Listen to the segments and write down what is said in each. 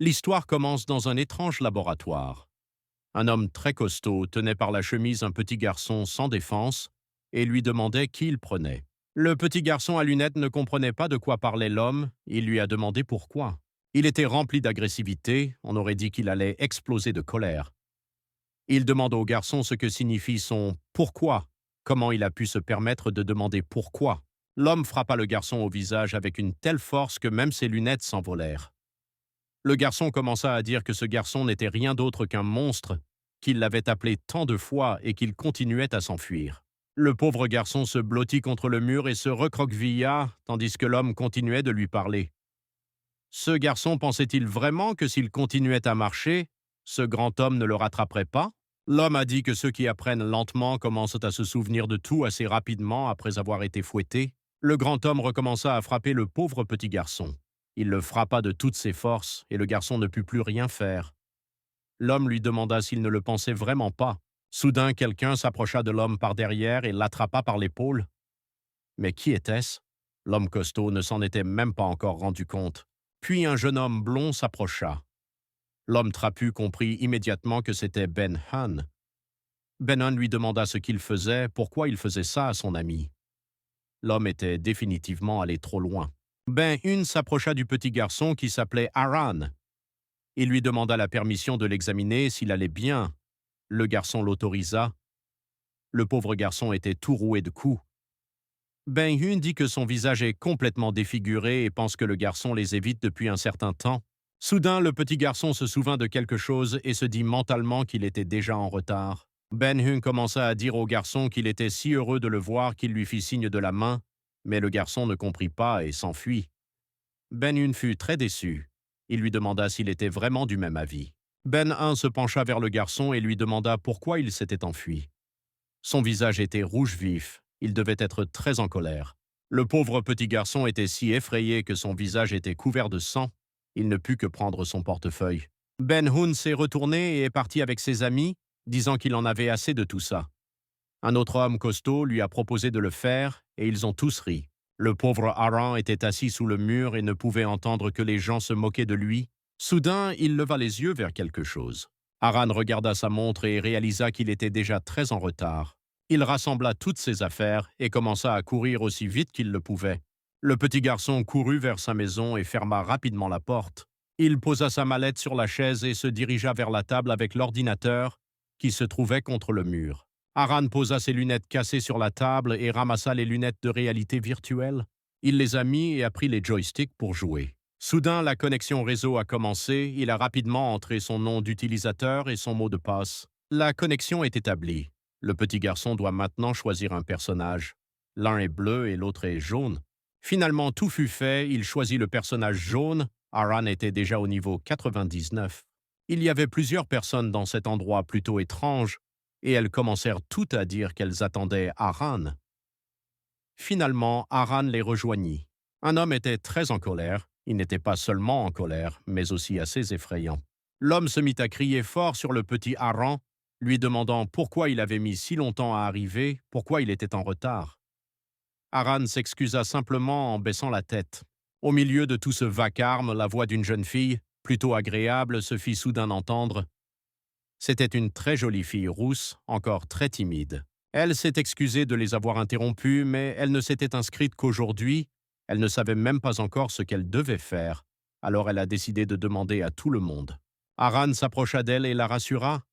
L'histoire commence dans un étrange laboratoire. Un homme très costaud tenait par la chemise un petit garçon sans défense et lui demandait qui il prenait. Le petit garçon à lunettes ne comprenait pas de quoi parlait l'homme, il lui a demandé pourquoi. Il était rempli d'agressivité, on aurait dit qu'il allait exploser de colère. Il demande au garçon ce que signifie son pourquoi, comment il a pu se permettre de demander pourquoi. L'homme frappa le garçon au visage avec une telle force que même ses lunettes s'envolèrent. Le garçon commença à dire que ce garçon n'était rien d'autre qu'un monstre, qu'il l'avait appelé tant de fois et qu'il continuait à s'enfuir. Le pauvre garçon se blottit contre le mur et se recroquevilla, tandis que l'homme continuait de lui parler. Ce garçon pensait-il vraiment que s'il continuait à marcher, ce grand homme ne le rattraperait pas? L'homme a dit que ceux qui apprennent lentement commencent à se souvenir de tout assez rapidement après avoir été fouettés. Le grand homme recommença à frapper le pauvre petit garçon. Il le frappa de toutes ses forces et le garçon ne put plus rien faire. L'homme lui demanda s'il ne le pensait vraiment pas. Soudain, quelqu'un s'approcha de l'homme par derrière et l'attrapa par l'épaule. Mais qui était-ce? L'homme costaud ne s'en était même pas encore rendu compte. Puis un jeune homme blond s'approcha. L'homme trapu comprit immédiatement que c'était Ben Hun. Ben Hun lui demanda ce qu'il faisait, pourquoi il faisait ça à son ami. L'homme était définitivement allé trop loin. Ben Hun s'approcha du petit garçon qui s'appelait Aran. Il lui demanda la permission de l'examiner s'il allait bien. Le garçon l'autorisa. Le pauvre garçon était tout roué de coups. Ben Hun dit que son visage est complètement défiguré et pense que le garçon les évite depuis un certain temps. Soudain, le petit garçon se souvint de quelque chose et se dit mentalement qu'il était déjà en retard. Ben Hun commença à dire au garçon qu'il était si heureux de le voir qu'il lui fit signe de la main, mais le garçon ne comprit pas et s'enfuit. Ben Hun fut très déçu. Il lui demanda s'il était vraiment du même avis. Ben Hun se pencha vers le garçon et lui demanda pourquoi il s'était enfui. Son visage était rouge vif, il devait être très en colère. Le pauvre petit garçon était si effrayé que son visage était couvert de sang, il ne put que prendre son portefeuille. Ben Hun s'est retourné et est parti avec ses amis, disant qu'il en avait assez de tout ça. Un autre homme costaud lui a proposé de le faire et ils ont tous ri. Le pauvre Aran était assis sous le mur et ne pouvait entendre que les gens se moquaient de lui. Soudain, il leva les yeux vers quelque chose. Aran regarda sa montre et réalisa qu'il était déjà très en retard. Il rassembla toutes ses affaires et commença à courir aussi vite qu'il le pouvait. Le petit garçon courut vers sa maison et ferma rapidement la porte. Il posa sa mallette sur la chaise et se dirigea vers la table avec l'ordinateur qui se trouvait contre le mur. Aran posa ses lunettes cassées sur la table et ramassa les lunettes de réalité virtuelle. Il les a mis et a pris les joysticks pour jouer. Soudain, la connexion réseau a commencé, il a rapidement entré son nom d'utilisateur et son mot de passe. La connexion est établie. Le petit garçon doit maintenant choisir un personnage. L'un est bleu et l'autre est jaune. Finalement, tout fut fait, il choisit le personnage jaune. Aran était déjà au niveau 99. Il y avait plusieurs personnes dans cet endroit plutôt étrange, et elles commencèrent toutes à dire qu'elles attendaient Aran. Finalement, Aran les rejoignit. Un homme était très en colère. Il n'était pas seulement en colère, mais aussi assez effrayant. L'homme se mit à crier fort sur le petit Aran, lui demandant pourquoi il avait mis si longtemps à arriver, pourquoi il était en retard. Aran s'excusa simplement en baissant la tête. Au milieu de tout ce vacarme, la voix d'une jeune fille, plutôt agréable, se fit soudain entendre. C'était une très jolie fille rousse, encore très timide. Elle s'est excusée de les avoir interrompus, mais elle ne s'était inscrite qu'aujourd'hui. Elle ne savait même pas encore ce qu'elle devait faire. Alors elle a décidé de demander à tout le monde. Aran s'approcha d'elle et la rassura.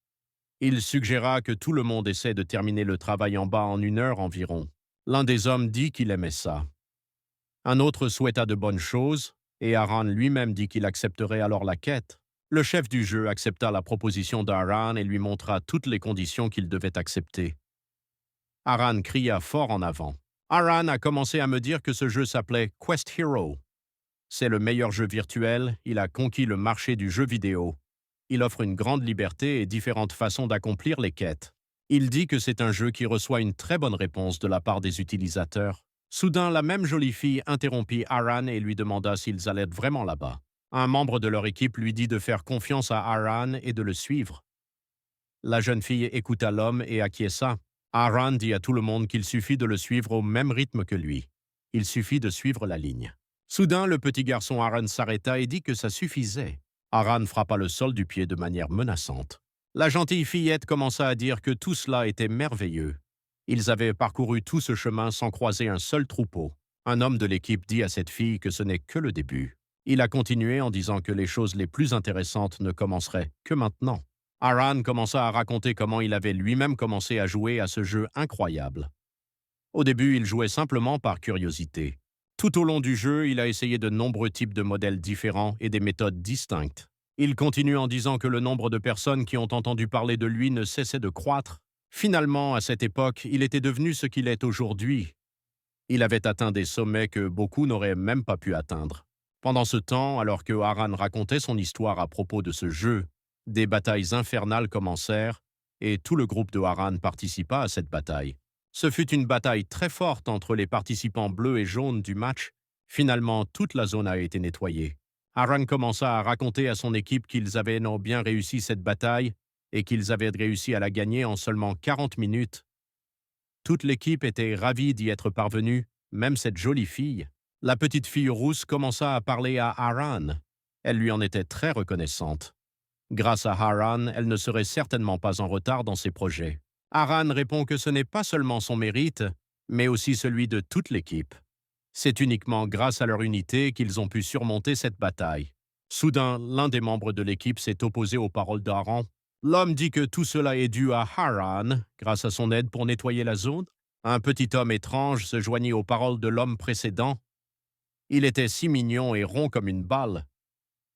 Il suggéra que tout le monde essaie de terminer le travail en bas en 1 heure environ. L'un des hommes dit qu'il aimait ça. Un autre souhaita de bonnes choses, et Aran lui-même dit qu'il accepterait alors la quête. Le chef du jeu accepta la proposition d'Aran et lui montra toutes les conditions qu'il devait accepter. Aran cria fort en avant. Aran a commencé à me dire que ce jeu s'appelait Quest Hero. C'est le meilleur jeu virtuel, il a conquis le marché du jeu vidéo. Il offre une grande liberté et différentes façons d'accomplir les quêtes. Il dit que c'est un jeu qui reçoit une très bonne réponse de la part des utilisateurs. Soudain, la même jolie fille interrompit Aran et lui demanda s'ils allaient vraiment là-bas. Un membre de leur équipe lui dit de faire confiance à Aran et de le suivre. La jeune fille écouta l'homme et acquiesça. Aran dit à tout le monde qu'il suffit de le suivre au même rythme que lui. Il suffit de suivre la ligne. Soudain, le petit garçon Aran s'arrêta et dit que ça suffisait. Aran frappa le sol du pied de manière menaçante. La gentille fillette commença à dire que tout cela était merveilleux. Ils avaient parcouru tout ce chemin sans croiser un seul troupeau. Un homme de l'équipe dit à cette fille que ce n'est que le début. Il a continué en disant que les choses les plus intéressantes ne commenceraient que maintenant. Aran commença à raconter comment il avait lui-même commencé à jouer à ce jeu incroyable. Au début, il jouait simplement par curiosité. Tout au long du jeu, il a essayé de nombreux types de modèles différents et des méthodes distinctes. Il continue en disant que le nombre de personnes qui ont entendu parler de lui ne cessait de croître. Finalement, à cette époque, il était devenu ce qu'il est aujourd'hui. Il avait atteint des sommets que beaucoup n'auraient même pas pu atteindre. Pendant ce temps, alors que Aran racontait son histoire à propos de ce jeu, des batailles infernales commencèrent et tout le groupe de Aran participa à cette bataille. Ce fut une bataille très forte entre les participants bleus et jaunes du match. Finalement, toute la zone a été nettoyée. Aran commença à raconter à son équipe qu'ils avaient bien réussi cette bataille et qu'ils avaient réussi à la gagner en seulement 40 minutes. Toute l'équipe était ravie d'y être parvenue, même cette jolie fille. La petite fille rousse commença à parler à Aran. Elle lui en était très reconnaissante. Grâce à Aran, elle ne serait certainement pas en retard dans ses projets. Aran répond que ce n'est pas seulement son mérite, mais aussi celui de toute l'équipe. C'est uniquement grâce à leur unité qu'ils ont pu surmonter cette bataille. Soudain, l'un des membres de l'équipe s'est opposé aux paroles d'Aran. L'homme dit que tout cela est dû à Aran, grâce à son aide pour nettoyer la zone. Un petit homme étrange se joignit aux paroles de l'homme précédent. Il était si mignon et rond comme une balle.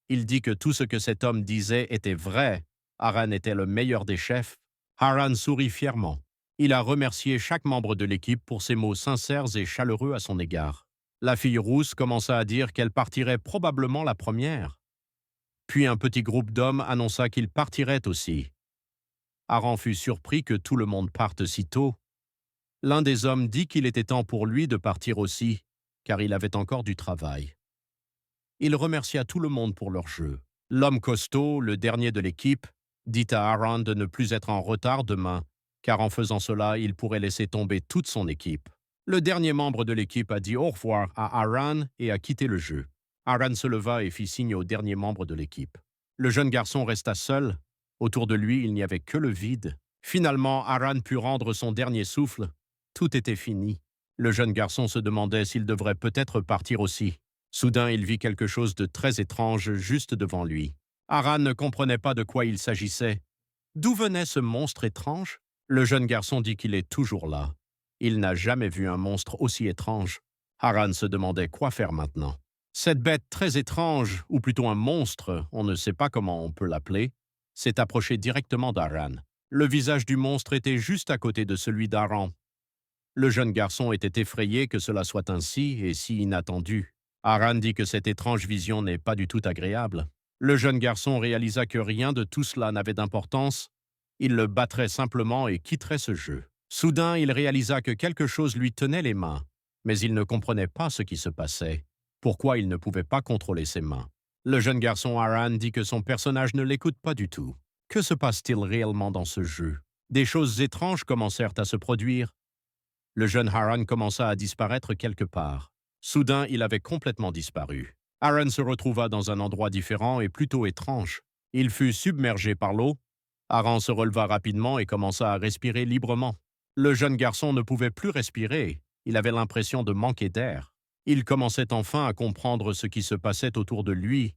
Il dit que tout ce que cet homme disait était vrai. Aran était le meilleur des chefs. Aran sourit fièrement. Il a remercié chaque membre de l'équipe pour ses mots sincères et chaleureux à son égard. La fille rousse commença à dire qu'elle partirait probablement la première. Puis un petit groupe d'hommes annonça qu'ils partiraient aussi. Aran fut surpris que tout le monde parte si tôt. L'un des hommes dit qu'il était temps pour lui de partir aussi, car il avait encore du travail. Il remercia tout le monde pour leur jeu. L'homme costaud, le dernier de l'équipe, dit à Aran de ne plus être en retard demain, car en faisant cela, il pourrait laisser tomber toute son équipe. Le dernier membre de l'équipe a dit au revoir à Aran et a quitté le jeu. Aran se leva et fit signe au dernier membre de l'équipe. Le jeune garçon resta seul. Autour de lui, il n'y avait que le vide. Finalement, Aran put rendre son dernier souffle. Tout était fini. Le jeune garçon se demandait s'il devrait peut-être partir aussi. Soudain, il vit quelque chose de très étrange juste devant lui. Aran ne comprenait pas de quoi il s'agissait. D'où venait ce monstre étrange? Le jeune garçon dit qu'il est toujours là. Il n'a jamais vu un monstre aussi étrange. Aran se demandait quoi faire maintenant. Cette bête très étrange, ou plutôt un monstre, on ne sait pas comment on peut l'appeler, s'est approché directement d'Aran. Le visage du monstre était juste à côté de celui d'Aran. Le jeune garçon était effrayé que cela soit ainsi et si inattendu. Aran dit que cette étrange vision n'est pas du tout agréable. Le jeune garçon réalisa que rien de tout cela n'avait d'importance. Il le battrait simplement et quitterait ce jeu. Soudain, il réalisa que quelque chose lui tenait les mains, mais il ne comprenait pas ce qui se passait. Pourquoi il ne pouvait pas contrôler ses mains? Le jeune garçon Aran dit que son personnage ne l'écoute pas du tout. Que se passe-t-il réellement dans ce jeu? Des choses étranges commencèrent à se produire. Le jeune Aran commença à disparaître quelque part. Soudain, il avait complètement disparu. Aran se retrouva dans un endroit différent et plutôt étrange. Il fut submergé par l'eau. Aran se releva rapidement et commença à respirer librement. Le jeune garçon ne pouvait plus respirer. Il avait l'impression de manquer d'air. Il commençait enfin à comprendre ce qui se passait autour de lui,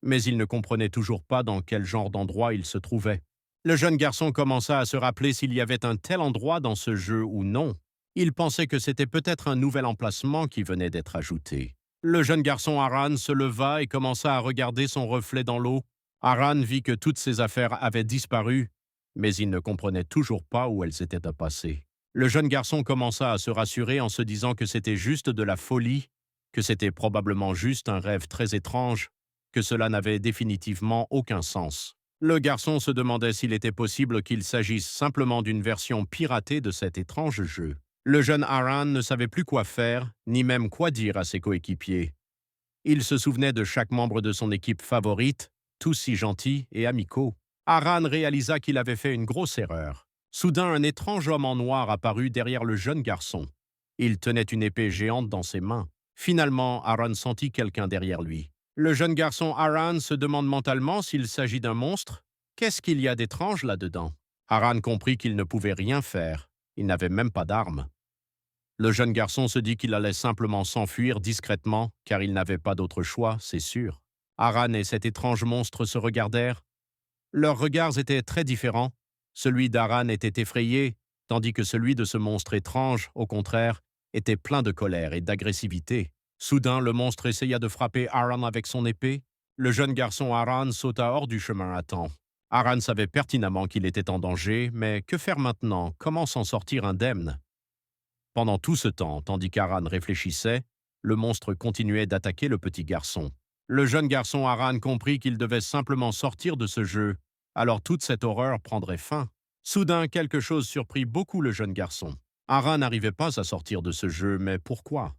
mais il ne comprenait toujours pas dans quel genre d'endroit il se trouvait. Le jeune garçon commença à se rappeler s'il y avait un tel endroit dans ce jeu ou non. Il pensait que c'était peut-être un nouvel emplacement qui venait d'être ajouté. Le jeune garçon Aran se leva et commença à regarder son reflet dans l'eau. Aran vit que toutes ses affaires avaient disparu, mais il ne comprenait toujours pas où elles étaient passées. Le jeune garçon commença à se rassurer en se disant que c'était juste de la folie, que c'était probablement juste un rêve très étrange, que cela n'avait définitivement aucun sens. Le garçon se demandait s'il était possible qu'il s'agisse simplement d'une version piratée de cet étrange jeu. Le jeune Aran ne savait plus quoi faire, ni même quoi dire à ses coéquipiers. Il se souvenait de chaque membre de son équipe favorite, tous si gentils et amicaux. Aran réalisa qu'il avait fait une grosse erreur. Soudain, un étrange homme en noir apparut derrière le jeune garçon. Il tenait une épée géante dans ses mains. Finalement, Aran sentit quelqu'un derrière lui. Le jeune garçon Haran se demande mentalement s'il s'agit d'un monstre. Qu'est-ce qu'il y a d'étrange là-dedans? Haran comprit qu'il ne pouvait rien faire. Il n'avait même pas d'arme. Le jeune garçon se dit qu'il allait simplement s'enfuir discrètement, car il n'avait pas d'autre choix, c'est sûr. Haran et cet étrange monstre se regardèrent. Leurs regards étaient très différents. Celui d'Haran était effrayé, tandis que celui de ce monstre étrange, au contraire, était plein de colère et d'agressivité. Soudain, le monstre essaya de frapper Haran avec son épée. Le jeune garçon Haran sauta hors du chemin à temps. Haran savait pertinemment qu'il était en danger, mais que faire maintenant? Comment s'en sortir indemne? Pendant tout ce temps, tandis qu'Haran réfléchissait, le monstre continuait d'attaquer le petit garçon. Le jeune garçon Haran comprit qu'il devait simplement sortir de ce jeu, alors toute cette horreur prendrait fin. Soudain, quelque chose surprit beaucoup le jeune garçon. Haran n'arrivait pas à sortir de ce jeu, mais pourquoi?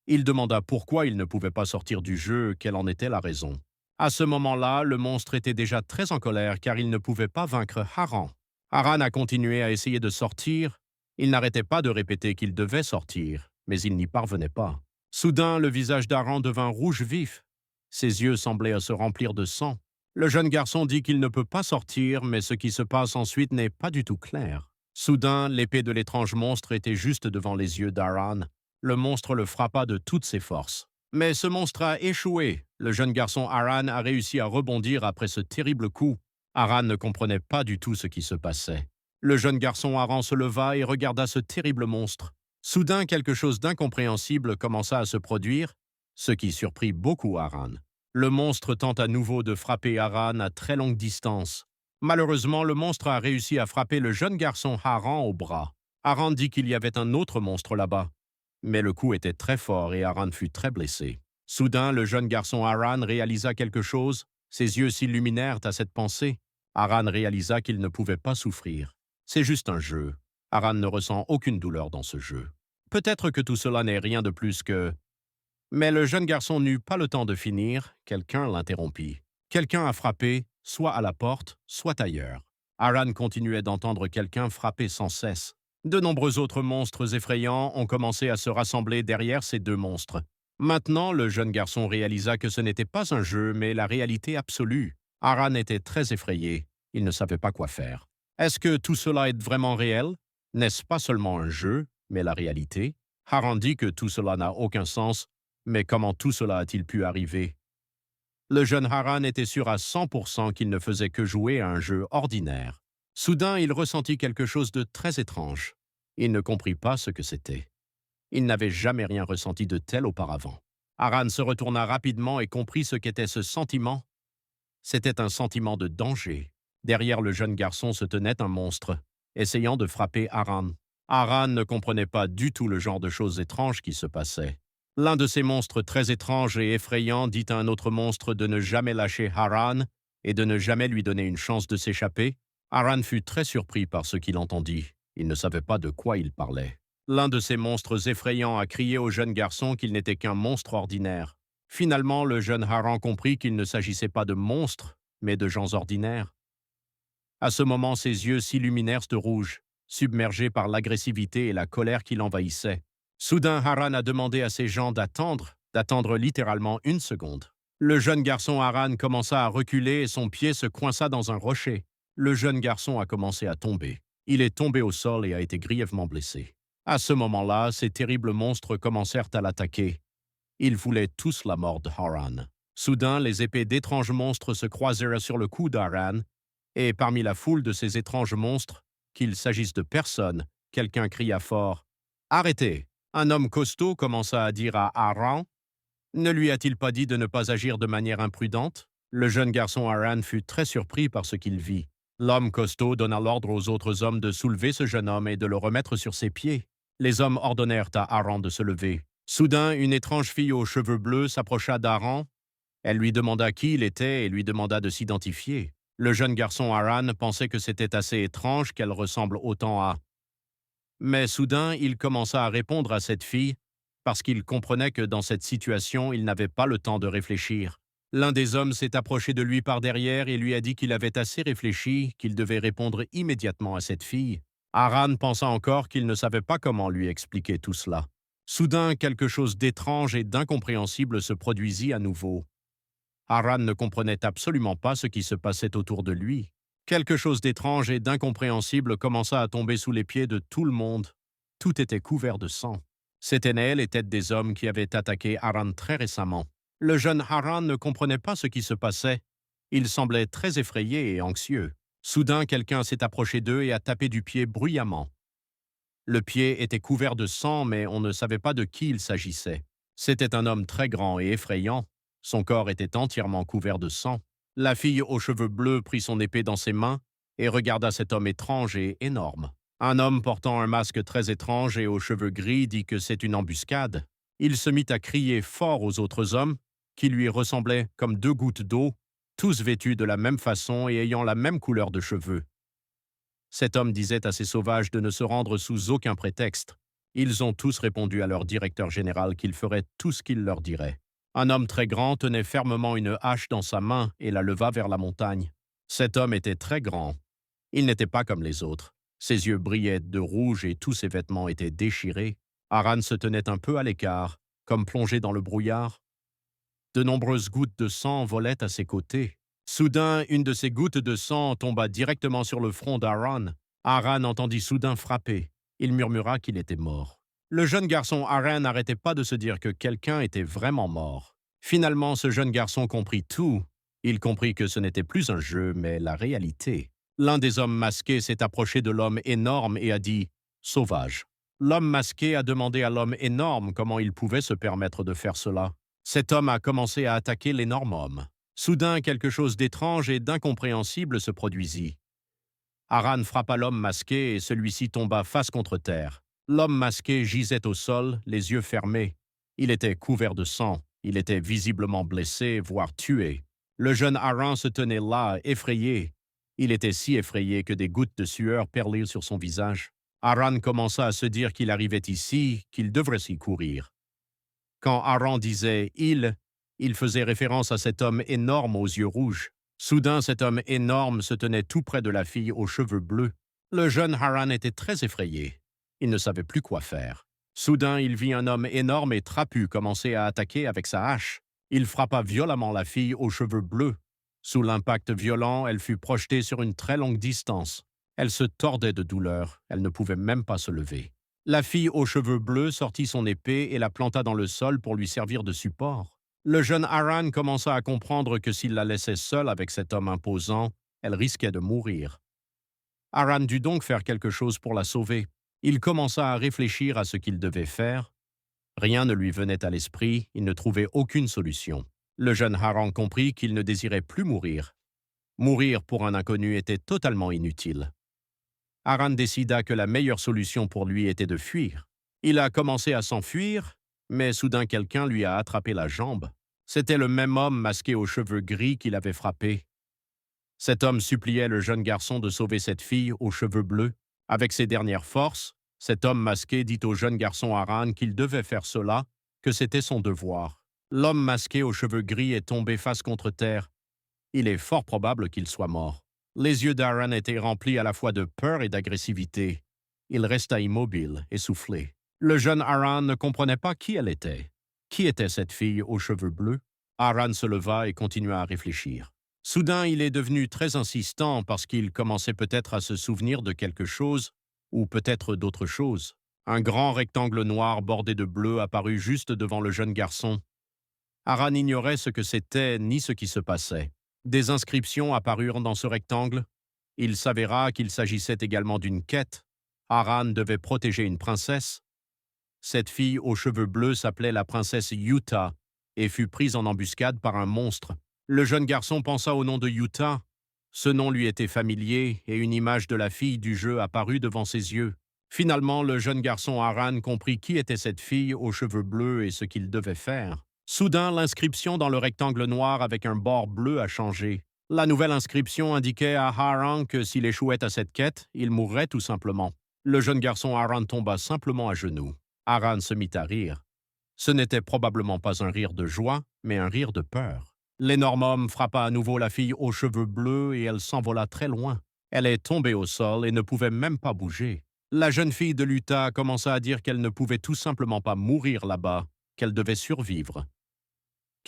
Il demanda pourquoi il ne pouvait pas sortir du jeu, quelle en était la raison. À ce moment-là, le monstre était déjà très en colère car il ne pouvait pas vaincre Haran. Haran a continué à essayer de sortir. Il n'arrêtait pas de répéter qu'il devait sortir, mais il n'y parvenait pas. Soudain, le visage d'Haran devint rouge vif. Ses yeux semblaient se remplir de sang. Le jeune garçon dit qu'il ne peut pas sortir, mais ce qui se passe ensuite n'est pas du tout clair. Soudain, l'épée de l'étrange monstre était juste devant les yeux d'Haran. Le monstre le frappa de toutes ses forces. Mais ce monstre a échoué. Le jeune garçon Haran a réussi à rebondir après ce terrible coup. Haran ne comprenait pas du tout ce qui se passait. Le jeune garçon Haran se leva et regarda ce terrible monstre. Soudain, quelque chose d'incompréhensible commença à se produire, ce qui surprit beaucoup Haran. Le monstre tente à nouveau de frapper Haran à très longue distance. Malheureusement, le monstre a réussi à frapper le jeune garçon Haran au bras. Haran dit qu'il y avait un autre monstre là-bas. Mais le coup était très fort et Haran fut très blessé. Soudain, le jeune garçon Haran réalisa quelque chose. Ses yeux s'illuminèrent à cette pensée. Haran réalisa qu'il ne pouvait pas souffrir. C'est juste un jeu. Haran ne ressent aucune douleur dans ce jeu. Peut-être que tout cela n'est rien de plus que... Mais le jeune garçon n'eut pas le temps de finir, quelqu'un l'interrompit. Quelqu'un a frappé, soit à la porte, soit ailleurs. Haran continuait d'entendre quelqu'un frapper sans cesse. De nombreux autres monstres effrayants ont commencé à se rassembler derrière ces deux monstres. Maintenant, le jeune garçon réalisa que ce n'était pas un jeu, mais la réalité absolue. Haran était très effrayé. Il ne savait pas quoi faire. Est-ce que tout cela est vraiment réel? N'est-ce pas seulement un jeu, mais la réalité? Haran dit que tout cela n'a aucun sens, mais comment tout cela a-t-il pu arriver? Le jeune Haran était sûr à 100% qu'il ne faisait que jouer à un jeu ordinaire. Soudain, il ressentit quelque chose de très étrange. Il ne comprit pas ce que c'était. Il n'avait jamais rien ressenti de tel auparavant. Haran se retourna rapidement et comprit ce qu'était ce sentiment. C'était un sentiment de danger. Derrière le jeune garçon se tenait un monstre, essayant de frapper Haran. Haran ne comprenait pas du tout le genre de choses étranges qui se passaient. L'un de ces monstres très étranges et effrayants dit à un autre monstre de ne jamais lâcher Haran et de ne jamais lui donner une chance de s'échapper. Haran fut très surpris par ce qu'il entendit. Il ne savait pas de quoi il parlait. L'un de ces monstres effrayants a crié au jeune garçon qu'il n'était qu'un monstre ordinaire. Finalement, le jeune Haran comprit qu'il ne s'agissait pas de monstres, mais de gens ordinaires. À ce moment, ses yeux s'illuminèrent de rouge, submergés par l'agressivité et la colère qui l'envahissaient. Soudain, Haran a demandé à ses gens d'attendre littéralement 1 seconde. Le jeune garçon Haran commença à reculer et son pied se coinça dans un rocher. Le jeune garçon a commencé à tomber. Il est tombé au sol et a été grièvement blessé. À ce moment-là, ces terribles monstres commencèrent à l'attaquer. Ils voulaient tous la mort de Haran. Soudain, les épées d'étranges monstres se croisèrent sur le cou d'Haran, et parmi la foule de ces étranges monstres, qu'il s'agisse de personne, quelqu'un cria fort « Arrêtez !» Un homme costaud commença à dire à Haran « Ne lui a-t-il pas dit de ne pas agir de manière imprudente ?» Le jeune garçon Haran fut très surpris par ce qu'il vit. L'homme costaud donna l'ordre aux autres hommes de soulever ce jeune homme et de le remettre sur ses pieds. Les hommes ordonnèrent à Haran de se lever. Soudain, une étrange fille aux cheveux bleus s'approcha d'Haran. Elle lui demanda qui il était et lui demanda de s'identifier. Le jeune garçon Haran pensait que c'était assez étrange qu'elle ressemble autant à... Mais soudain, il commença à répondre à cette fille parce qu'il comprenait que dans cette situation, il n'avait pas le temps de réfléchir. L'un des hommes s'est approché de lui par derrière et lui a dit qu'il avait assez réfléchi, qu'il devait répondre immédiatement à cette fille. Haran pensa encore qu'il ne savait pas comment lui expliquer tout cela. Soudain, quelque chose d'étrange et d'incompréhensible se produisit à nouveau. Haran ne comprenait absolument pas ce qui se passait autour de lui. Quelque chose d'étrange et d'incompréhensible commença à tomber sous les pieds de tout le monde. Tout était couvert de sang. C'étaient les têtes des hommes qui avaient attaqué Haran très récemment. Le jeune Haran ne comprenait pas ce qui se passait. Il semblait très effrayé et anxieux. Soudain, quelqu'un s'est approché d'eux et a tapé du pied bruyamment. Le pied était couvert de sang, mais on ne savait pas de qui il s'agissait. C'était un homme très grand et effrayant. Son corps était entièrement couvert de sang. La fille aux cheveux bleus prit son épée dans ses mains et regarda cet homme étrange et énorme. Un homme portant un masque très étrange et aux cheveux gris dit que c'est une embuscade. Il se mit à crier fort aux autres hommes, qui lui ressemblaient comme deux gouttes d'eau, tous vêtus de la même façon et ayant la même couleur de cheveux. Cet homme disait à ces sauvages de ne se rendre sous aucun prétexte. Ils ont tous répondu à leur directeur général qu'ils feraient tout ce qu'il leur dirait. Un homme très grand tenait fermement une hache dans sa main et la leva vers la montagne. Cet homme était très grand. Il n'était pas comme les autres. Ses yeux brillaient de rouge et tous ses vêtements étaient déchirés. Haran se tenait un peu à l'écart, comme plongé dans le brouillard. De nombreuses gouttes de sang volaient à ses côtés. Soudain, une de ces gouttes de sang tomba directement sur le front d'Haran. Haran entendit soudain frapper. Il murmura qu'il était mort. Le jeune garçon Haran n'arrêtait pas de se dire que quelqu'un était vraiment mort. Finalement, ce jeune garçon comprit tout. Il comprit que ce n'était plus un jeu, mais la réalité. L'un des hommes masqués s'est approché de l'homme énorme et a dit « Sauvage ». L'homme masqué a demandé à l'homme énorme comment il pouvait se permettre de faire cela. Cet homme a commencé à attaquer l'énorme homme. Soudain, quelque chose d'étrange et d'incompréhensible se produisit. Haran frappa l'homme masqué et celui-ci tomba face contre terre. L'homme masqué gisait au sol, les yeux fermés. Il était couvert de sang. Il était visiblement blessé, voire tué. Le jeune Haran se tenait là, effrayé. Il était si effrayé que des gouttes de sueur perlirent sur son visage. Haran commença à se dire qu'il arrivait ici, qu'il devrait s'y courir. Quand Haran disait « il faisait référence à cet homme énorme aux yeux rouges. Soudain, cet homme énorme se tenait tout près de la fille aux cheveux bleus. Le jeune Haran était très effrayé. Il ne savait plus quoi faire. Soudain, il vit un homme énorme et trapu commencer à attaquer avec sa hache. Il frappa violemment la fille aux cheveux bleus. Sous l'impact violent, elle fut projetée sur une très longue distance. Elle se tordait de douleur. Elle ne pouvait même pas se lever. La fille aux cheveux bleus sortit son épée et la planta dans le sol pour lui servir de support. Le jeune Haran commença à comprendre que s'il la laissait seule avec cet homme imposant, elle risquait de mourir. Haran dut donc faire quelque chose pour la sauver. Il commença à réfléchir à ce qu'il devait faire. Rien ne lui venait à l'esprit, il ne trouvait aucune solution. Le jeune Haran comprit qu'il ne désirait plus mourir. Mourir pour un inconnu était totalement inutile. Haran décida que la meilleure solution pour lui était de fuir. Il a commencé à s'enfuir, mais soudain quelqu'un lui a attrapé la jambe. C'était le même homme masqué aux cheveux gris qui l'avait frappé. Cet homme suppliait le jeune garçon de sauver cette fille aux cheveux bleus. Avec ses dernières forces, cet homme masqué dit au jeune garçon Haran qu'il devait faire cela, que c'était son devoir. L'homme masqué aux cheveux gris est tombé face contre terre. Il est fort probable qu'il soit mort. Les yeux d'Haran étaient remplis à la fois de peur et d'agressivité. Il resta immobile, essoufflé. Le jeune Haran ne comprenait pas qui elle était. Qui était cette fille aux cheveux bleus? Haran se leva et continua à réfléchir. Soudain, il est devenu très insistant parce qu'il commençait peut-être à se souvenir de quelque chose, ou peut-être d'autre chose. Un grand rectangle noir bordé de bleu apparut juste devant le jeune garçon. Haran ignorait ce que c'était ni ce qui se passait. Des inscriptions apparurent dans ce rectangle. Il s'avéra qu'il s'agissait également d'une quête. Haran devait protéger une princesse. Cette fille aux cheveux bleus s'appelait la princesse Yuta et fut prise en embuscade par un monstre. Le jeune garçon pensa au nom de Yuta. Ce nom lui était familier et une image de la fille du jeu apparut devant ses yeux. Finalement, le jeune garçon Haran comprit qui était cette fille aux cheveux bleus et ce qu'il devait faire. Soudain, l'inscription dans le rectangle noir avec un bord bleu a changé. La nouvelle inscription indiquait à Haran que s'il échouait à cette quête, il mourrait tout simplement. Le jeune garçon Haran tomba simplement à genoux. Haran se mit à rire. Ce n'était probablement pas un rire de joie, mais un rire de peur. L'énorme homme frappa à nouveau la fille aux cheveux bleus et elle s'envola très loin. Elle est tombée au sol et ne pouvait même pas bouger. La jeune fille de l'Utah commença à dire qu'elle ne pouvait tout simplement pas mourir là-bas, qu'elle devait survivre.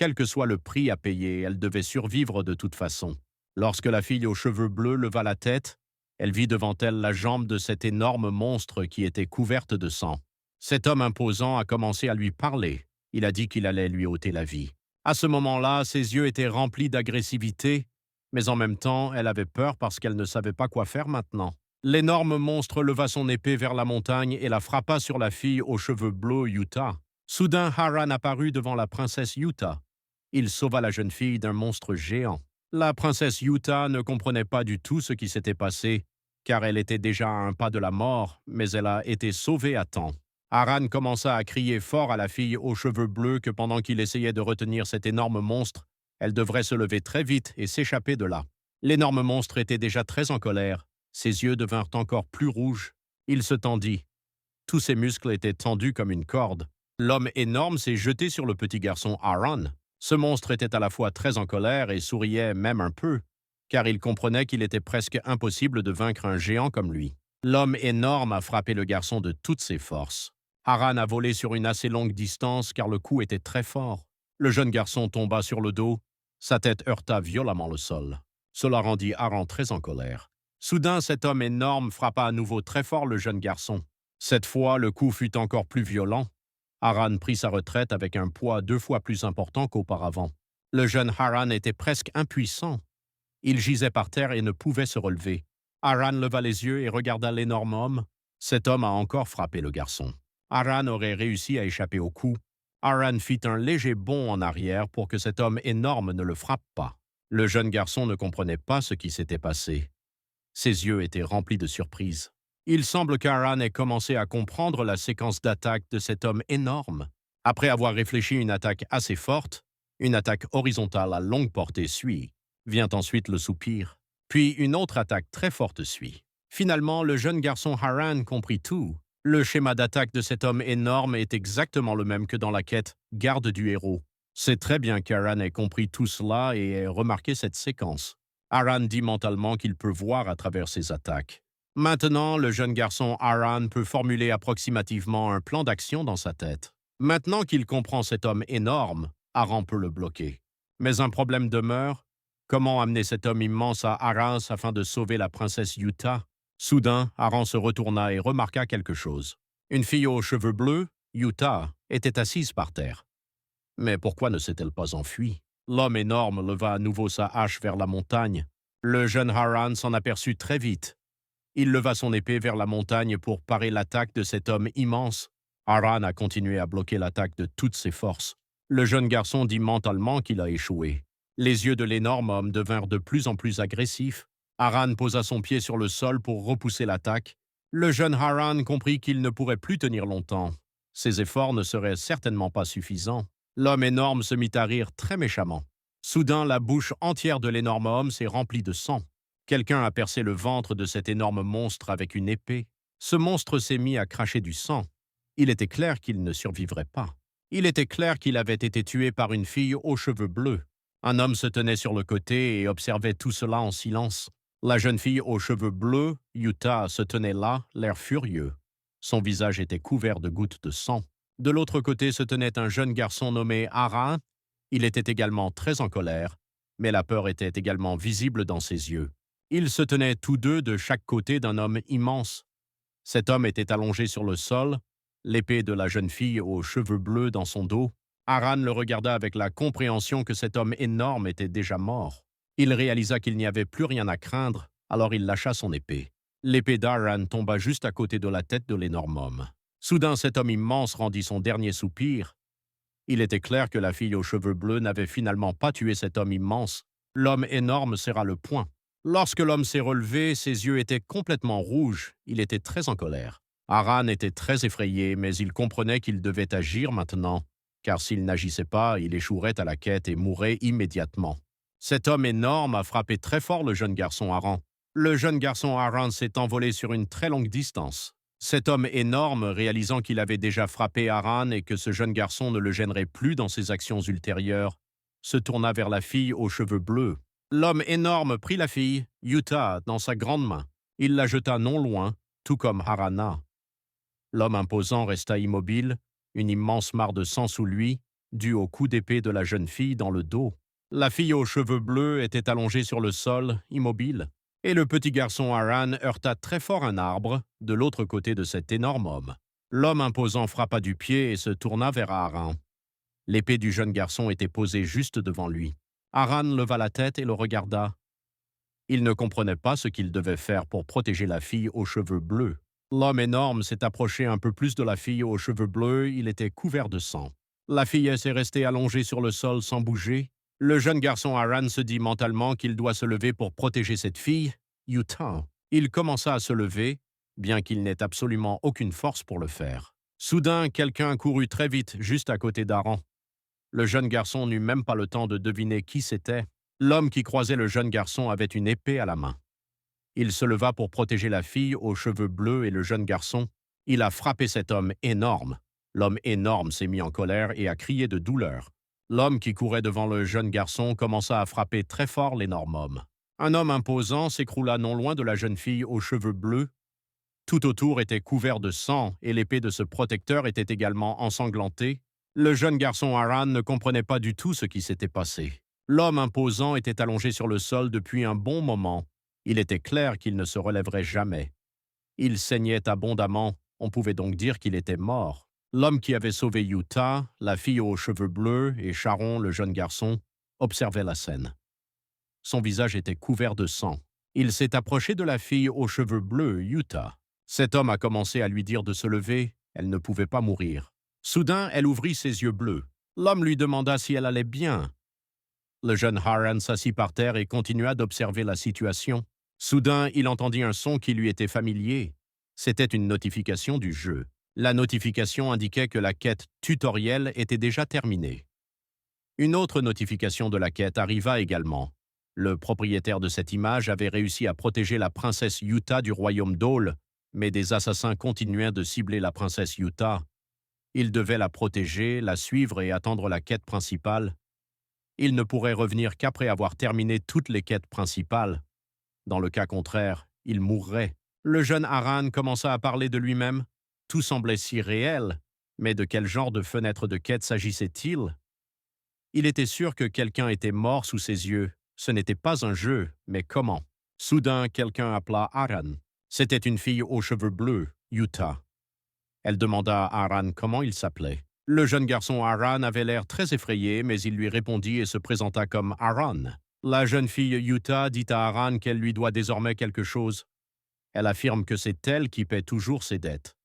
Quel que soit le prix à payer, elle devait survivre de toute façon. Lorsque la fille aux cheveux bleus leva la tête, elle vit devant elle la jambe de cet énorme monstre qui était couverte de sang. Cet homme imposant a commencé à lui parler. Il a dit qu'il allait lui ôter la vie. À ce moment-là, ses yeux étaient remplis d'agressivité, mais en même temps, elle avait peur parce qu'elle ne savait pas quoi faire maintenant. L'énorme monstre leva son épée vers la montagne et la frappa sur la fille aux cheveux bleus, Yuta. Soudain, Haran apparut devant la princesse Yuta. Il sauva la jeune fille d'un monstre géant. La princesse Yuta ne comprenait pas du tout ce qui s'était passé, car elle était déjà à un pas de la mort, mais elle a été sauvée à temps. Haran commença à crier fort à la fille aux cheveux bleus que pendant qu'il essayait de retenir cet énorme monstre, elle devrait se lever très vite et s'échapper de là. L'énorme monstre était déjà très en colère. Ses yeux devinrent encore plus rouges. Il se tendit. Tous ses muscles étaient tendus comme une corde. L'homme énorme s'est jeté sur le petit garçon Haran. Ce monstre était à la fois très en colère et souriait même un peu, car il comprenait qu'il était presque impossible de vaincre un géant comme lui. L'homme énorme a frappé le garçon de toutes ses forces. Haran a volé sur une assez longue distance car le coup était très fort. Le jeune garçon tomba sur le dos. Sa tête heurta violemment le sol. Cela rendit Haran très en colère. Soudain, cet homme énorme frappa à nouveau très fort le jeune garçon. Cette fois, le coup fut encore plus violent. Haran prit sa retraite avec un poids 2 fois plus important qu'auparavant. Le jeune Haran était presque impuissant. Il gisait par terre et ne pouvait se relever. Haran leva les yeux et regarda l'énorme homme. Cet homme a encore frappé le garçon. Haran aurait réussi à échapper au coup. Haran fit un léger bond en arrière pour que cet homme énorme ne le frappe pas. Le jeune garçon ne comprenait pas ce qui s'était passé. Ses yeux étaient remplis de surprise. Il semble qu'Haran ait commencé à comprendre la séquence d'attaque de cet homme énorme. Après avoir réfléchi une attaque assez forte, une attaque horizontale à longue portée suit. Vient ensuite le soupir. Puis une autre attaque très forte suit. Finalement, le jeune garçon Haran comprit tout. Le schéma d'attaque de cet homme énorme est exactement le même que dans la quête « Garde du héros ». C'est très bien qu'Haran ait compris tout cela et ait remarqué cette séquence. Haran dit mentalement qu'il peut voir à travers ses attaques. Maintenant, le jeune garçon Haran peut formuler approximativement un plan d'action dans sa tête. Maintenant qu'il comprend cet homme énorme, Haran peut le bloquer. Mais un problème demeure. Comment amener cet homme immense à Arras afin de sauver la princesse Yuta? Soudain, Haran se retourna et remarqua quelque chose. Une fille aux cheveux bleus, Yuta, était assise par terre. Mais pourquoi ne s'est-elle pas enfuie? L'homme énorme leva à nouveau sa hache vers la montagne. Le jeune Haran s'en aperçut très vite. Il leva son épée vers la montagne pour parer l'attaque de cet homme immense. Haran a continué à bloquer l'attaque de toutes ses forces. Le jeune garçon dit mentalement qu'il a échoué. Les yeux de l'énorme homme devinrent de plus en plus agressifs. Haran posa son pied sur le sol pour repousser l'attaque. Le jeune Haran comprit qu'il ne pourrait plus tenir longtemps. Ses efforts ne seraient certainement pas suffisants. L'homme énorme se mit à rire très méchamment. Soudain, la bouche entière de l'énorme homme s'est remplie de sang. Quelqu'un a percé le ventre de cet énorme monstre avec une épée. Ce monstre s'est mis à cracher du sang. Il était clair qu'il ne survivrait pas. Il était clair qu'il avait été tué par une fille aux cheveux bleus. Un homme se tenait sur le côté et observait tout cela en silence. La jeune fille aux cheveux bleus, Yuta, se tenait là, l'air furieux. Son visage était couvert de gouttes de sang. De l'autre côté se tenait un jeune garçon nommé Haran. Il était également très en colère, mais la peur était également visible dans ses yeux. Ils se tenaient tous deux de chaque côté d'un homme immense. Cet homme était allongé sur le sol, l'épée de la jeune fille aux cheveux bleus dans son dos. Haran le regarda avec la compréhension que cet homme énorme était déjà mort. Il réalisa qu'il n'y avait plus rien à craindre, alors il lâcha son épée. L'épée d'Haran tomba juste à côté de la tête de l'énorme homme. Soudain, cet homme immense rendit son dernier soupir. Il était clair que la fille aux cheveux bleus n'avait finalement pas tué cet homme immense. L'homme énorme serra le poing. Lorsque l'homme s'est relevé, ses yeux étaient complètement rouges. Il était très en colère. Haran était très effrayé, mais il comprenait qu'il devait agir maintenant, car s'il n'agissait pas, il échouerait à la quête et mourrait immédiatement. Cet homme énorme a frappé très fort le jeune garçon Haran. Le jeune garçon Haran s'est envolé sur une très longue distance. Cet homme énorme, réalisant qu'il avait déjà frappé Haran et que ce jeune garçon ne le gênerait plus dans ses actions ultérieures, se tourna vers la fille aux cheveux bleus. L'homme énorme prit la fille, Yuta, dans sa grande main. Il la jeta non loin, tout comme Harana. L'homme imposant resta immobile, une immense mare de sang sous lui. dû au coup d'épée de la jeune fille dans le dos. La fille aux cheveux bleus était allongée sur le sol, immobile, et le petit garçon Haran heurta très fort un arbre de l'autre côté de cet énorme homme. L'homme imposant frappa du pied et se tourna vers Haran. L'épée du jeune garçon était posée juste devant lui. Haran leva la tête et le regarda. Il ne comprenait pas ce qu'il devait faire pour protéger la fille aux cheveux bleus. L'homme énorme s'est approché un peu plus de la fille aux cheveux bleus, il était couvert de sang. La fille est restée allongée sur le sol sans bouger. Le jeune garçon Haran se dit mentalement qu'il doit se lever pour protéger cette fille, Utah. Il commença à se lever, bien qu'il n'ait absolument aucune force pour le faire. Soudain, quelqu'un courut très vite juste à côté d'Haran. Le jeune garçon n'eut même pas le temps de deviner qui c'était. L'homme qui croisait le jeune garçon avait une épée à la main. Il se leva pour protéger la fille aux cheveux bleus et le jeune garçon. Il a frappé cet homme énorme. L'homme énorme s'est mis en colère et a crié de douleur. L'homme qui courait devant le jeune garçon commença à frapper très fort l'énorme homme. Un homme imposant s'écroula non loin de la jeune fille aux cheveux bleus. Tout autour était couvert de sang et l'épée de ce protecteur était également ensanglantée. Le jeune garçon Haran ne comprenait pas du tout ce qui s'était passé. L'homme imposant était allongé sur le sol depuis un bon moment. Il était clair qu'il ne se relèverait jamais. Il saignait abondamment, on pouvait donc dire qu'il était mort. L'homme qui avait sauvé Utah, la fille aux cheveux bleus et Sharon, le jeune garçon, observait la scène. Son visage était couvert de sang. Il s'est approché de la fille aux cheveux bleus, Utah. Cet homme a commencé à lui dire de se lever, elle ne pouvait pas mourir. Soudain, elle ouvrit ses yeux bleus. L'homme lui demanda si elle allait bien. Le jeune Haran s'assit par terre et continua d'observer la situation. Soudain, il entendit un son qui lui était familier. C'était une notification du jeu. La notification indiquait que la quête tutoriel était déjà terminée. Une autre notification de la quête arriva également. Le propriétaire de cette image avait réussi à protéger la princesse Utah du royaume d'Aul, mais des assassins continuaient de cibler la princesse Utah. Il devait la protéger, la suivre et attendre la quête principale. Il ne pourrait revenir qu'après avoir terminé toutes les quêtes principales. Dans le cas contraire, il mourrait. Le jeune Haran commença à parler de lui-même. Tout semblait si réel, mais de quel genre de fenêtre de quête s'agissait-il? Il était sûr que quelqu'un était mort sous ses yeux. Ce n'était pas un jeu, mais comment? Soudain, quelqu'un appela Haran. C'était une fille aux cheveux bleus, Utah. Elle demanda à Haran comment il s'appelait. Le jeune garçon Haran avait l'air très effrayé, mais il lui répondit et se présenta comme Haran. La jeune fille Utah dit à Haran qu'elle lui doit désormais quelque chose. Elle affirme que c'est elle qui paie toujours ses dettes.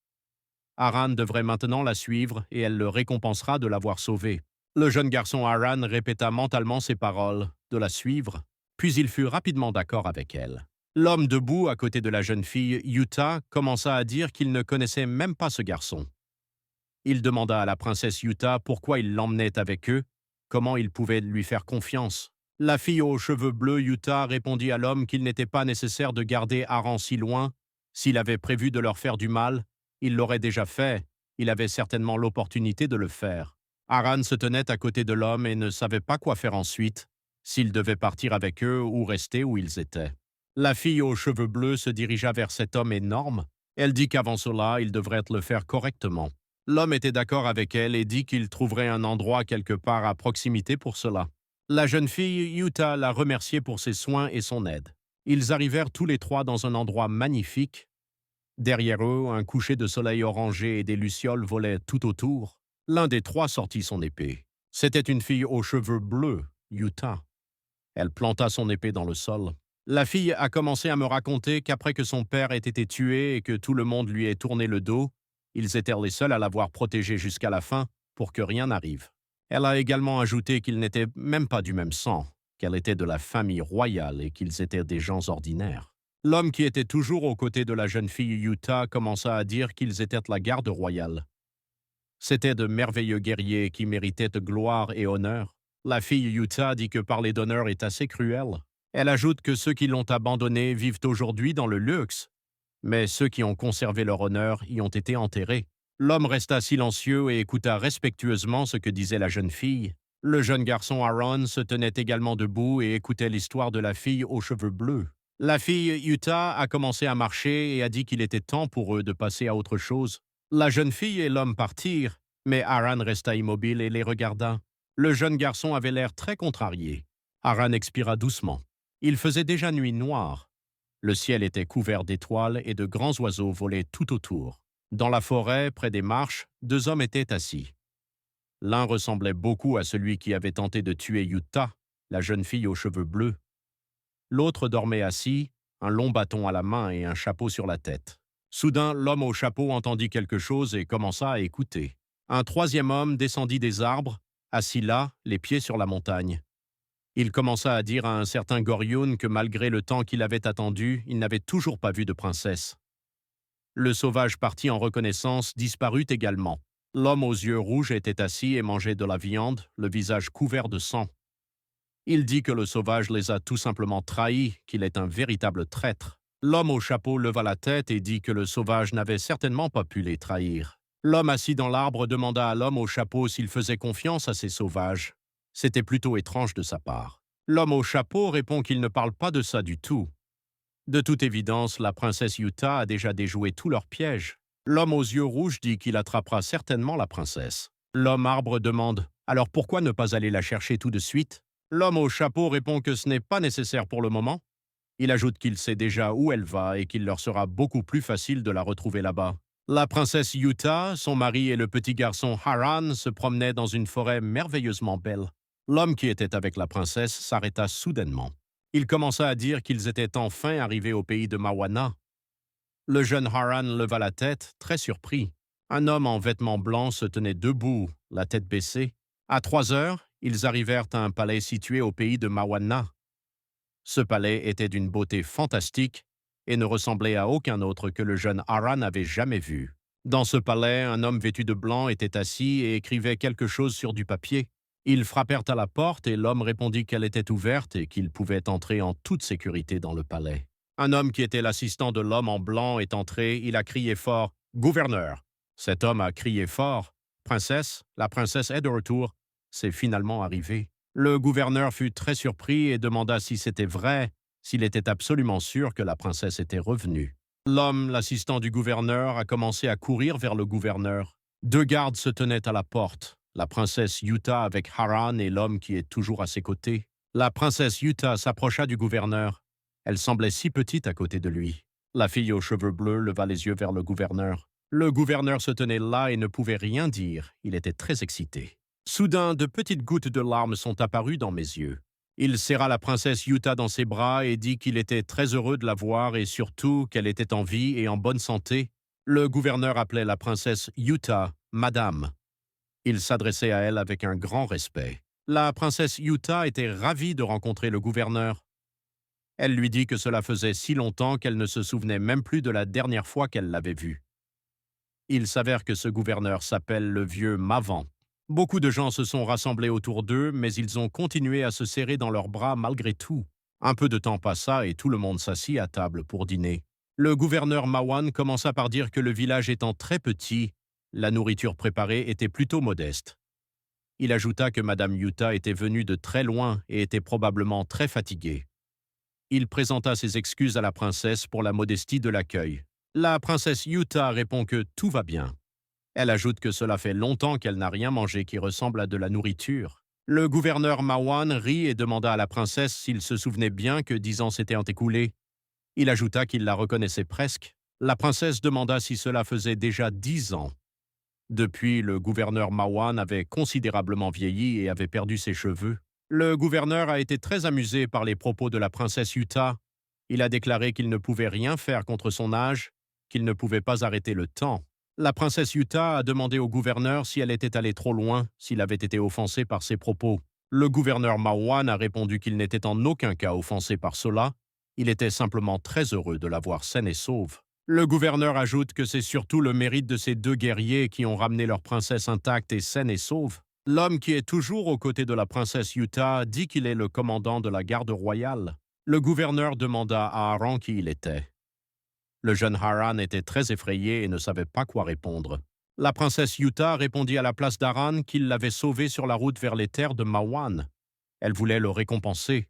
Haran devrait maintenant la suivre et elle le récompensera de l'avoir sauvée. Le jeune garçon Haran répéta mentalement ces paroles, de la suivre, puis il fut rapidement d'accord avec elle. L'homme debout à côté de la jeune fille Utah commença à dire qu'il ne connaissait même pas ce garçon. Il demanda à la princesse Utah pourquoi il l'emmenait avec eux, comment il pouvait lui faire confiance. La fille aux cheveux bleus Utah répondit à l'homme qu'il n'était pas nécessaire de garder Haran si loin. S'il avait prévu de leur faire du mal, il l'aurait déjà fait, il avait certainement l'opportunité de le faire. Haran se tenait à côté de l'homme et ne savait pas quoi faire ensuite, s'il devait partir avec eux ou rester où ils étaient. La fille aux cheveux bleus se dirigea vers cet homme énorme. Elle dit qu'avant cela, il devrait le faire correctement. L'homme était d'accord avec elle et dit qu'il trouverait un endroit quelque part à proximité pour cela. La jeune fille, Utah, l'a remercié pour ses soins et son aide. Ils arrivèrent tous les trois dans un endroit magnifique. Derrière eux, un coucher de soleil orangé et des lucioles volaient tout autour. L'un des trois sortit son épée. C'était une fille aux cheveux bleus, Utah. Elle planta son épée dans le sol. La fille a commencé à me raconter qu'après que son père ait été tué et que tout le monde lui ait tourné le dos, ils étaient les seuls à l'avoir protégée jusqu'à la fin pour que rien n'arrive. Elle a également ajouté qu'ils n'étaient même pas du même sang, qu'elle était de la famille royale et qu'ils étaient des gens ordinaires. L'homme qui était toujours aux côtés de la jeune fille Utah commença à dire qu'ils étaient la garde royale. C'étaient de merveilleux guerriers qui méritaient de gloire et honneur. La fille Utah dit que parler d'honneur est assez cruel. Elle ajoute que ceux qui l'ont abandonné vivent aujourd'hui dans le luxe, mais ceux qui ont conservé leur honneur y ont été enterrés. L'homme resta silencieux et écouta respectueusement ce que disait la jeune fille. Le jeune garçon Haran se tenait également debout et écoutait l'histoire de la fille aux cheveux bleus. La fille Utah a commencé à marcher et a dit qu'il était temps pour eux de passer à autre chose. La jeune fille et l'homme partirent, Mais Haran resta immobile et les regarda. Le jeune garçon avait l'air très contrarié. Haran expira doucement. Il faisait déjà nuit noire. Le ciel était couvert d'étoiles et de grands oiseaux volaient tout autour. Dans la forêt, près des marches, deux hommes étaient assis. L'un ressemblait beaucoup à celui qui avait tenté de tuer Yuta, la jeune fille aux cheveux bleus. L'autre dormait assis, un long bâton à la main et un chapeau sur la tête. Soudain, l'homme au chapeau entendit quelque chose et commença à écouter. Un troisième homme descendit des arbres, assis là, les pieds sur la montagne. Il commença à dire à un certain Goryoun que malgré le temps qu'il avait attendu, il n'avait toujours pas vu de princesse. Le sauvage parti en reconnaissance disparut également. L'homme aux yeux rouges était assis et mangeait de la viande, le visage couvert de sang. Il dit que le sauvage les a tout simplement trahis, qu'il est un véritable traître. L'homme au chapeau leva la tête et dit que le sauvage n'avait certainement pas pu les trahir. L'homme assis dans l'arbre demanda à l'homme au chapeau s'il faisait confiance à ces sauvages. C'était plutôt étrange de sa part. L'homme au chapeau répond qu'il ne parle pas de ça du tout. De toute évidence, la princesse Yuta a déjà déjoué tous leurs pièges. L'homme aux yeux rouges dit qu'il attrapera certainement la princesse. L'homme arbre demande « Alors pourquoi ne pas aller la chercher tout de suite ?» L'homme au chapeau répond que ce n'est pas nécessaire pour le moment. Il ajoute qu'il sait déjà où elle va et qu'il leur sera beaucoup plus facile de la retrouver là-bas. La princesse Yuta, son mari et le petit garçon Haran se promenaient dans une forêt merveilleusement belle. L'homme qui était avec la princesse s'arrêta soudainement. Il commença à dire qu'ils étaient enfin arrivés au pays de Mawana. Le jeune Haran leva la tête, très surpris. Un homme en vêtements blancs se tenait debout, la tête baissée. À 3 heures, ils arrivèrent à un palais situé au pays de Mawana. Ce palais était d'une beauté fantastique et ne ressemblait à aucun autre que le jeune Haran avait jamais vu. Dans ce palais, un homme vêtu de blanc était assis et écrivait quelque chose sur du papier. Ils frappèrent à la porte et l'homme répondit qu'elle était ouverte et qu'il pouvait entrer en toute sécurité dans le palais. Un homme qui était l'assistant de l'homme en blanc est entré, il a crié fort « Gouverneur !» Cet homme a crié fort « Princesse, la princesse est de retour. » C'est finalement arrivé. Le gouverneur fut très surpris et demanda si c'était vrai, s'il était absolument sûr que la princesse était revenue. L'homme, l'assistant du gouverneur, a commencé à courir vers le gouverneur. 2 gardes se tenaient à la porte, la princesse Yuta avec Haran et l'homme qui est toujours à ses côtés. La princesse Yuta s'approcha du gouverneur. Elle semblait si petite à côté de lui. La fille aux cheveux bleus leva les yeux vers le gouverneur. Le gouverneur se tenait là et ne pouvait rien dire. Il était très excité. Soudain, de petites gouttes de larmes sont apparues dans mes yeux. Il serra la princesse Yuta dans ses bras et dit qu'il était très heureux de la voir et surtout qu'elle était en vie et en bonne santé. Le gouverneur appelait la princesse Yuta « Madame ». Il s'adressait à elle avec un grand respect. La princesse Yuta était ravie de rencontrer le gouverneur. Elle lui dit que cela faisait si longtemps qu'elle ne se souvenait même plus de la dernière fois qu'elle l'avait vu. Il s'avère que ce gouverneur s'appelle le vieux Mavan. Beaucoup de gens se sont rassemblés autour d'eux, mais ils ont continué à se serrer dans leurs bras malgré tout. Un peu de temps passa et tout le monde s'assit à table pour dîner. Le gouverneur Mawan commença par dire que le village étant très petit, la nourriture préparée était plutôt modeste. Il ajouta que Madame Yuta était venue de très loin et était probablement très fatiguée. Il présenta ses excuses à la princesse pour la modestie de l'accueil. La princesse Yuta répond que tout va bien. Elle ajoute que cela fait longtemps qu'elle n'a rien mangé qui ressemble à de la nourriture. Le gouverneur Mawan rit et demanda à la princesse s'il se souvenait bien que 10 ans s'étaient écoulés. Il ajouta qu'il la reconnaissait presque. La princesse demanda si cela faisait déjà 10 ans. Depuis, le gouverneur Mawan avait considérablement vieilli et avait perdu ses cheveux. Le gouverneur a été très amusé par les propos de la princesse Yuta. Il a déclaré qu'il ne pouvait rien faire contre son âge, qu'il ne pouvait pas arrêter le temps. La princesse Yuta a demandé au gouverneur si elle était allée trop loin, s'il avait été offensé par ses propos. Le gouverneur Mawan a répondu qu'il n'était en aucun cas offensé par cela. Il était simplement très heureux de la voir saine et sauve. Le gouverneur ajoute que c'est surtout le mérite de ces 2 guerriers qui ont ramené leur princesse intacte et saine et sauve. L'homme qui est toujours aux côtés de la princesse Yuta dit qu'il est le commandant de la garde royale. Le gouverneur demanda à Haran qui il était. Le jeune Haran était très effrayé et ne savait pas quoi répondre. La princesse Yuta répondit à la place d'Haran qu'il l'avait sauvé sur la route vers les terres de Mawan. Elle voulait le récompenser.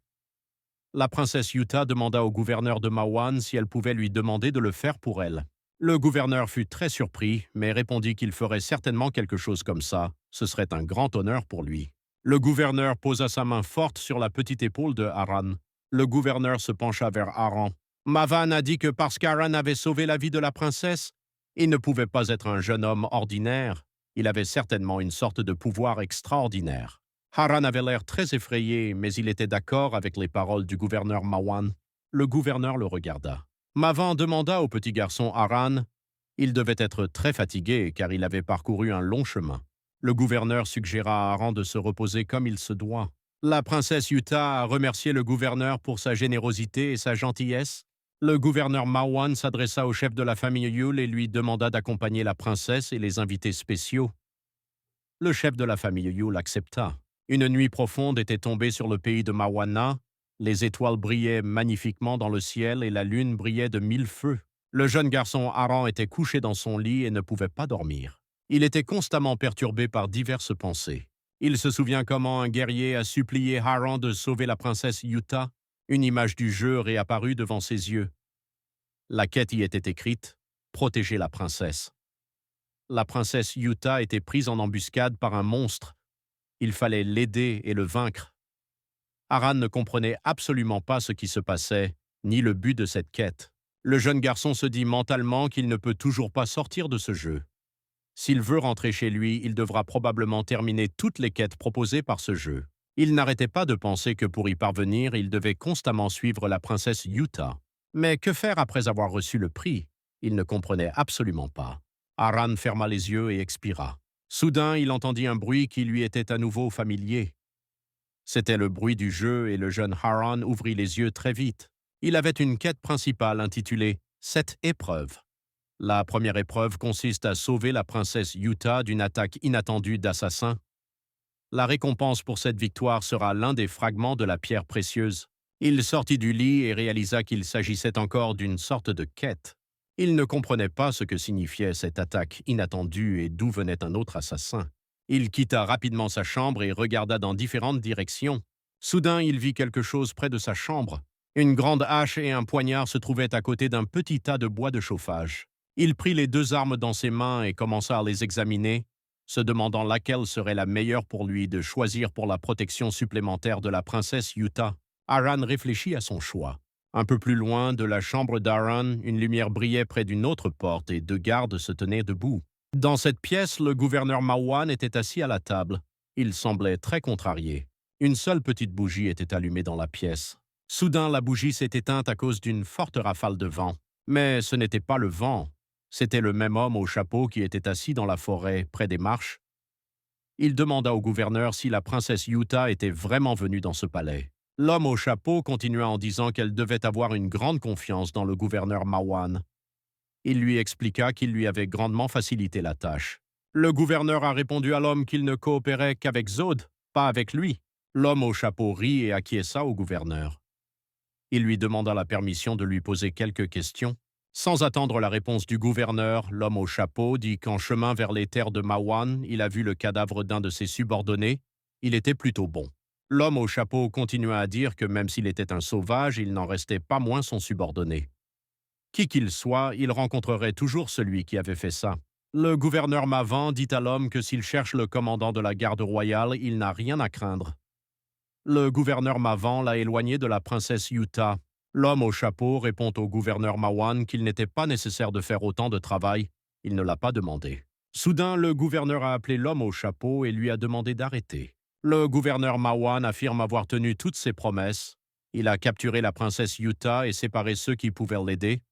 La princesse Yuta demanda au gouverneur de Mawan si elle pouvait lui demander de le faire pour elle. Le gouverneur fut très surpris, mais répondit qu'il ferait certainement quelque chose comme ça. Ce serait un grand honneur pour lui. Le gouverneur posa sa main forte sur la petite épaule de Haran. Le gouverneur se pencha vers Haran. Mavan a dit que parce qu'Haran avait sauvé la vie de la princesse, il ne pouvait pas être un jeune homme ordinaire. Il avait certainement une sorte de pouvoir extraordinaire. Haran avait l'air très effrayé, mais il était d'accord avec les paroles du gouverneur Mawan. Le gouverneur le regarda. Mavan demanda au petit garçon Haran. Il devait être très fatigué car il avait parcouru un long chemin. Le gouverneur suggéra à Haran de se reposer comme il se doit. La princesse Yuta a remercié le gouverneur pour sa générosité et sa gentillesse. Le gouverneur Mawan s'adressa au chef de la famille Yule et lui demanda d'accompagner la princesse et les invités spéciaux. Le chef de la famille Yule accepta. Une nuit profonde était tombée sur le pays de Mawana. Les étoiles brillaient magnifiquement dans le ciel et la lune brillait de 1000 feux. Le jeune garçon Haran était couché dans son lit et ne pouvait pas dormir. Il était constamment perturbé par diverses pensées. Il se souvient comment un guerrier a supplié Haran de sauver la princesse Yuta. Une image du jeu réapparut devant ses yeux. La quête y était écrite, protéger la princesse. La princesse Yuta était prise en embuscade par un monstre. Il fallait l'aider et le vaincre. Haran ne comprenait absolument pas ce qui se passait, ni le but de cette quête. Le jeune garçon se dit mentalement qu'il ne peut toujours pas sortir de ce jeu. S'il veut rentrer chez lui, il devra probablement terminer toutes les quêtes proposées par ce jeu. Il n'arrêtait pas de penser que pour y parvenir, il devait constamment suivre la princesse Yuta. Mais que faire après avoir reçu le prix? Il ne comprenait absolument pas. Haran ferma les yeux et expira. Soudain, il entendit un bruit qui lui était à nouveau familier. C'était le bruit du jeu et le jeune Haran ouvrit les yeux très vite. Il avait une quête principale intitulée « 7 épreuves ». La première épreuve consiste à sauver la princesse Yuta d'une attaque inattendue d'assassins. La récompense pour cette victoire sera l'un des fragments de la pierre précieuse. Il sortit du lit et réalisa qu'il s'agissait encore d'une sorte de quête. Il ne comprenait pas ce que signifiait cette attaque inattendue et d'où venait un autre assassin. Il quitta rapidement sa chambre et regarda dans différentes directions. Soudain, il vit quelque chose près de sa chambre. Une grande hache et un poignard se trouvaient à côté d'un petit tas de bois de chauffage. Il prit les deux armes dans ses mains et commença à les examiner, se demandant laquelle serait la meilleure pour lui de choisir pour la protection supplémentaire de la princesse Yuta. Haran réfléchit à son choix. Un peu plus loin de la chambre d'Haran, une lumière brillait près d'une autre porte et deux gardes se tenaient debout. Dans cette pièce, le gouverneur Mawan était assis à la table. Il semblait très contrarié. Une seule petite bougie était allumée dans la pièce. Soudain, la bougie s'est éteinte à cause d'une forte rafale de vent. Mais ce n'était pas le vent. C'était le même homme au chapeau qui était assis dans la forêt, près des marches. Il demanda au gouverneur si la princesse Yuta était vraiment venue dans ce palais. L'homme au chapeau continua en disant qu'elle devait avoir une grande confiance dans le gouverneur Mawan. Il lui expliqua qu'il lui avait grandement facilité la tâche. Le gouverneur a répondu à l'homme qu'il ne coopérait qu'avec Zod, pas avec lui. L'homme au chapeau rit et acquiesça au gouverneur. Il lui demanda la permission de lui poser quelques questions. Sans attendre la réponse du gouverneur, l'homme au chapeau dit qu'en chemin vers les terres de Mawan, il a vu le cadavre d'un de ses subordonnés. Il était plutôt bon. L'homme au chapeau continua à dire que même s'il était un sauvage, il n'en restait pas moins son subordonné. Qui qu'il soit, il rencontrerait toujours celui qui avait fait ça. Le gouverneur Mavan dit à l'homme que s'il cherche le commandant de la garde royale, il n'a rien à craindre. Le gouverneur Mavan l'a éloigné de la princesse Yuta. L'homme au chapeau répond au gouverneur Mawan qu'il n'était pas nécessaire de faire autant de travail. Il ne l'a pas demandé. Soudain, le gouverneur a appelé l'homme au chapeau et lui a demandé d'arrêter. Le gouverneur Mawan affirme avoir tenu toutes ses promesses. Il a capturé la princesse Yuta et séparé ceux qui pouvaient l'aider.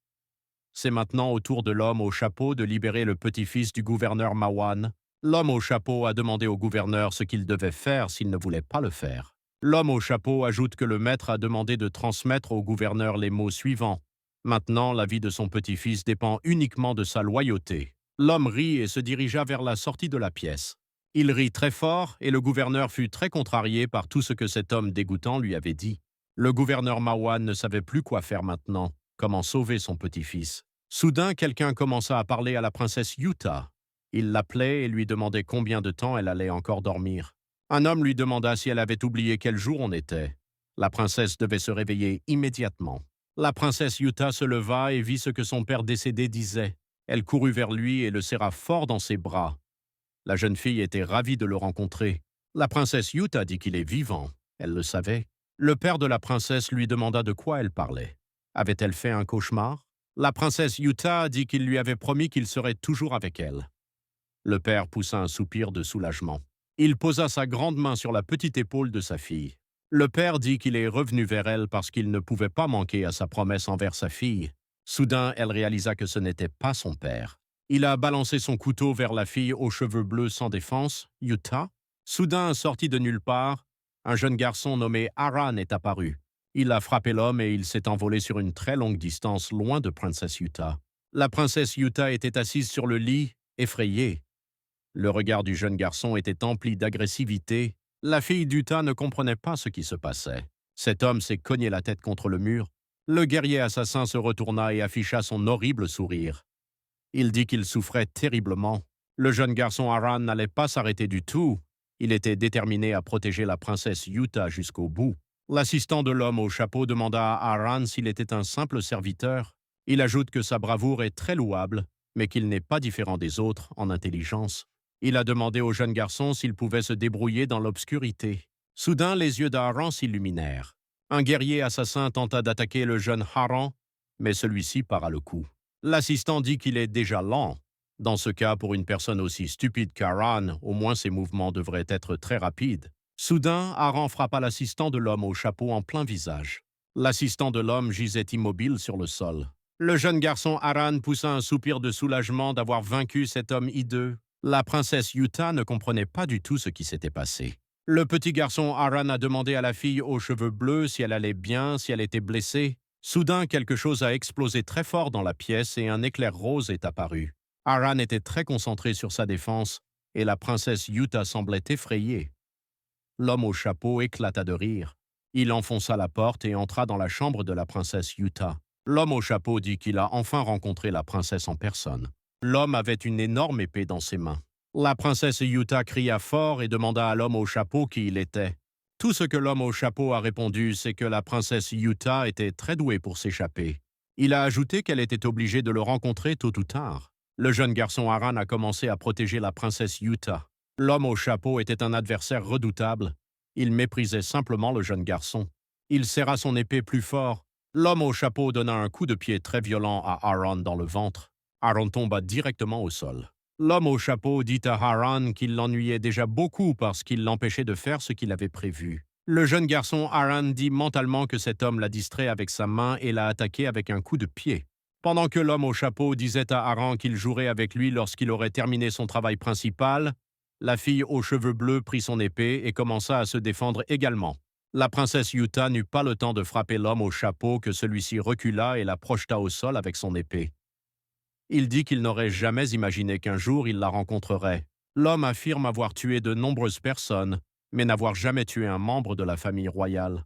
C'est maintenant au tour de l'homme au chapeau de libérer le petit-fils du gouverneur Mawan. L'homme au chapeau a demandé au gouverneur ce qu'il devait faire s'il ne voulait pas le faire. L'homme au chapeau ajoute que le maître a demandé de transmettre au gouverneur les mots suivants. Maintenant, la vie de son petit-fils dépend uniquement de sa loyauté. L'homme rit et se dirigea vers la sortie de la pièce. Il rit très fort et le gouverneur fut très contrarié par tout ce que cet homme dégoûtant lui avait dit. Le gouverneur Mawan ne savait plus quoi faire maintenant, comment sauver son petit-fils. Soudain, quelqu'un commença à parler à la princesse Yuta. Il l'appelait et lui demandait combien de temps elle allait encore dormir. Un homme lui demanda si elle avait oublié quel jour on était. La princesse devait se réveiller immédiatement. La princesse Yuta se leva et vit ce que son père décédé disait. Elle courut vers lui et le serra fort dans ses bras. La jeune fille était ravie de le rencontrer. La princesse Yuta dit qu'il est vivant. Elle le savait. Le père de la princesse lui demanda de quoi elle parlait. Avait-elle fait un cauchemar? La princesse Yuta dit qu'il lui avait promis qu'il serait toujours avec elle. Le père poussa un soupir de soulagement. Il posa sa grande main sur la petite épaule de sa fille. Le père dit qu'il est revenu vers elle parce qu'il ne pouvait pas manquer à sa promesse envers sa fille. Soudain, elle réalisa que ce n'était pas son père. Il a balancé son couteau vers la fille aux cheveux bleus sans défense, Yuta. Soudain, sorti de nulle part, un jeune garçon nommé Aran est apparu. Il a frappé l'homme et il s'est envolé sur une très longue distance loin de Princesse Yuta. La princesse Yuta était assise sur le lit, effrayée. Le regard du jeune garçon était empli d'agressivité. La fille d'Uta ne comprenait pas ce qui se passait. Cet homme s'est cogné la tête contre le mur. Le guerrier assassin se retourna et afficha son horrible sourire. Il dit qu'il souffrait terriblement. Le jeune garçon Aran n'allait pas s'arrêter du tout. Il était déterminé à protéger la princesse Yuta jusqu'au bout. L'assistant de l'homme au chapeau demanda à Aran s'il était un simple serviteur. Il ajoute que sa bravoure est très louable, mais qu'il n'est pas différent des autres en intelligence. Il a demandé au jeune garçon s'il pouvait se débrouiller dans l'obscurité. Soudain, les yeux d'Aran s'illuminèrent. Un guerrier assassin tenta d'attaquer le jeune Aran, mais celui-ci para le coup. L'assistant dit qu'il est déjà lent. Dans ce cas, pour une personne aussi stupide qu'Aran, au moins ses mouvements devraient être très rapides. Soudain, Aran frappa l'assistant de l'homme au chapeau en plein visage. L'assistant de l'homme gisait immobile sur le sol. Le jeune garçon Aran poussa un soupir de soulagement d'avoir vaincu cet homme hideux. La princesse Yuta ne comprenait pas du tout ce qui s'était passé. Le petit garçon Aran a demandé à la fille aux cheveux bleus si elle allait bien, si elle était blessée. Soudain, quelque chose a explosé très fort dans la pièce et un éclair rose est apparu. Aran était très concentré sur sa défense et la princesse Yuta semblait effrayée. L'homme au chapeau éclata de rire. Il enfonça la porte et entra dans la chambre de la princesse Yuta. L'homme au chapeau dit qu'il a enfin rencontré la princesse en personne. L'homme avait une énorme épée dans ses mains. La princesse Yuta cria fort et demanda à l'homme au chapeau qui il était. Tout ce que l'homme au chapeau a répondu, c'est que la princesse Yuta était très douée pour s'échapper. Il a ajouté qu'elle était obligée de le rencontrer tôt ou tard. Le jeune garçon Aran a commencé à protéger la princesse Yuta. L'homme au chapeau était un adversaire redoutable. Il méprisait simplement le jeune garçon. Il serra son épée plus fort. L'homme au chapeau donna un coup de pied très violent à Aran dans le ventre. Aran tomba directement au sol. L'homme au chapeau dit à Aran qu'il l'ennuyait déjà beaucoup parce qu'il l'empêchait de faire ce qu'il avait prévu. Le jeune garçon Aran dit mentalement que cet homme l'a distrait avec sa main et l'a attaqué avec un coup de pied. Pendant que l'homme au chapeau disait à Aran qu'il jouerait avec lui lorsqu'il aurait terminé son travail principal, la fille aux cheveux bleus prit son épée et commença à se défendre également. La princesse Yuta n'eut pas le temps de frapper l'homme au chapeau que celui-ci recula et la projeta au sol avec son épée. Il dit qu'il n'aurait jamais imaginé qu'un jour il la rencontrerait. L'homme affirme avoir tué de nombreuses personnes, mais n'avoir jamais tué un membre de la famille royale.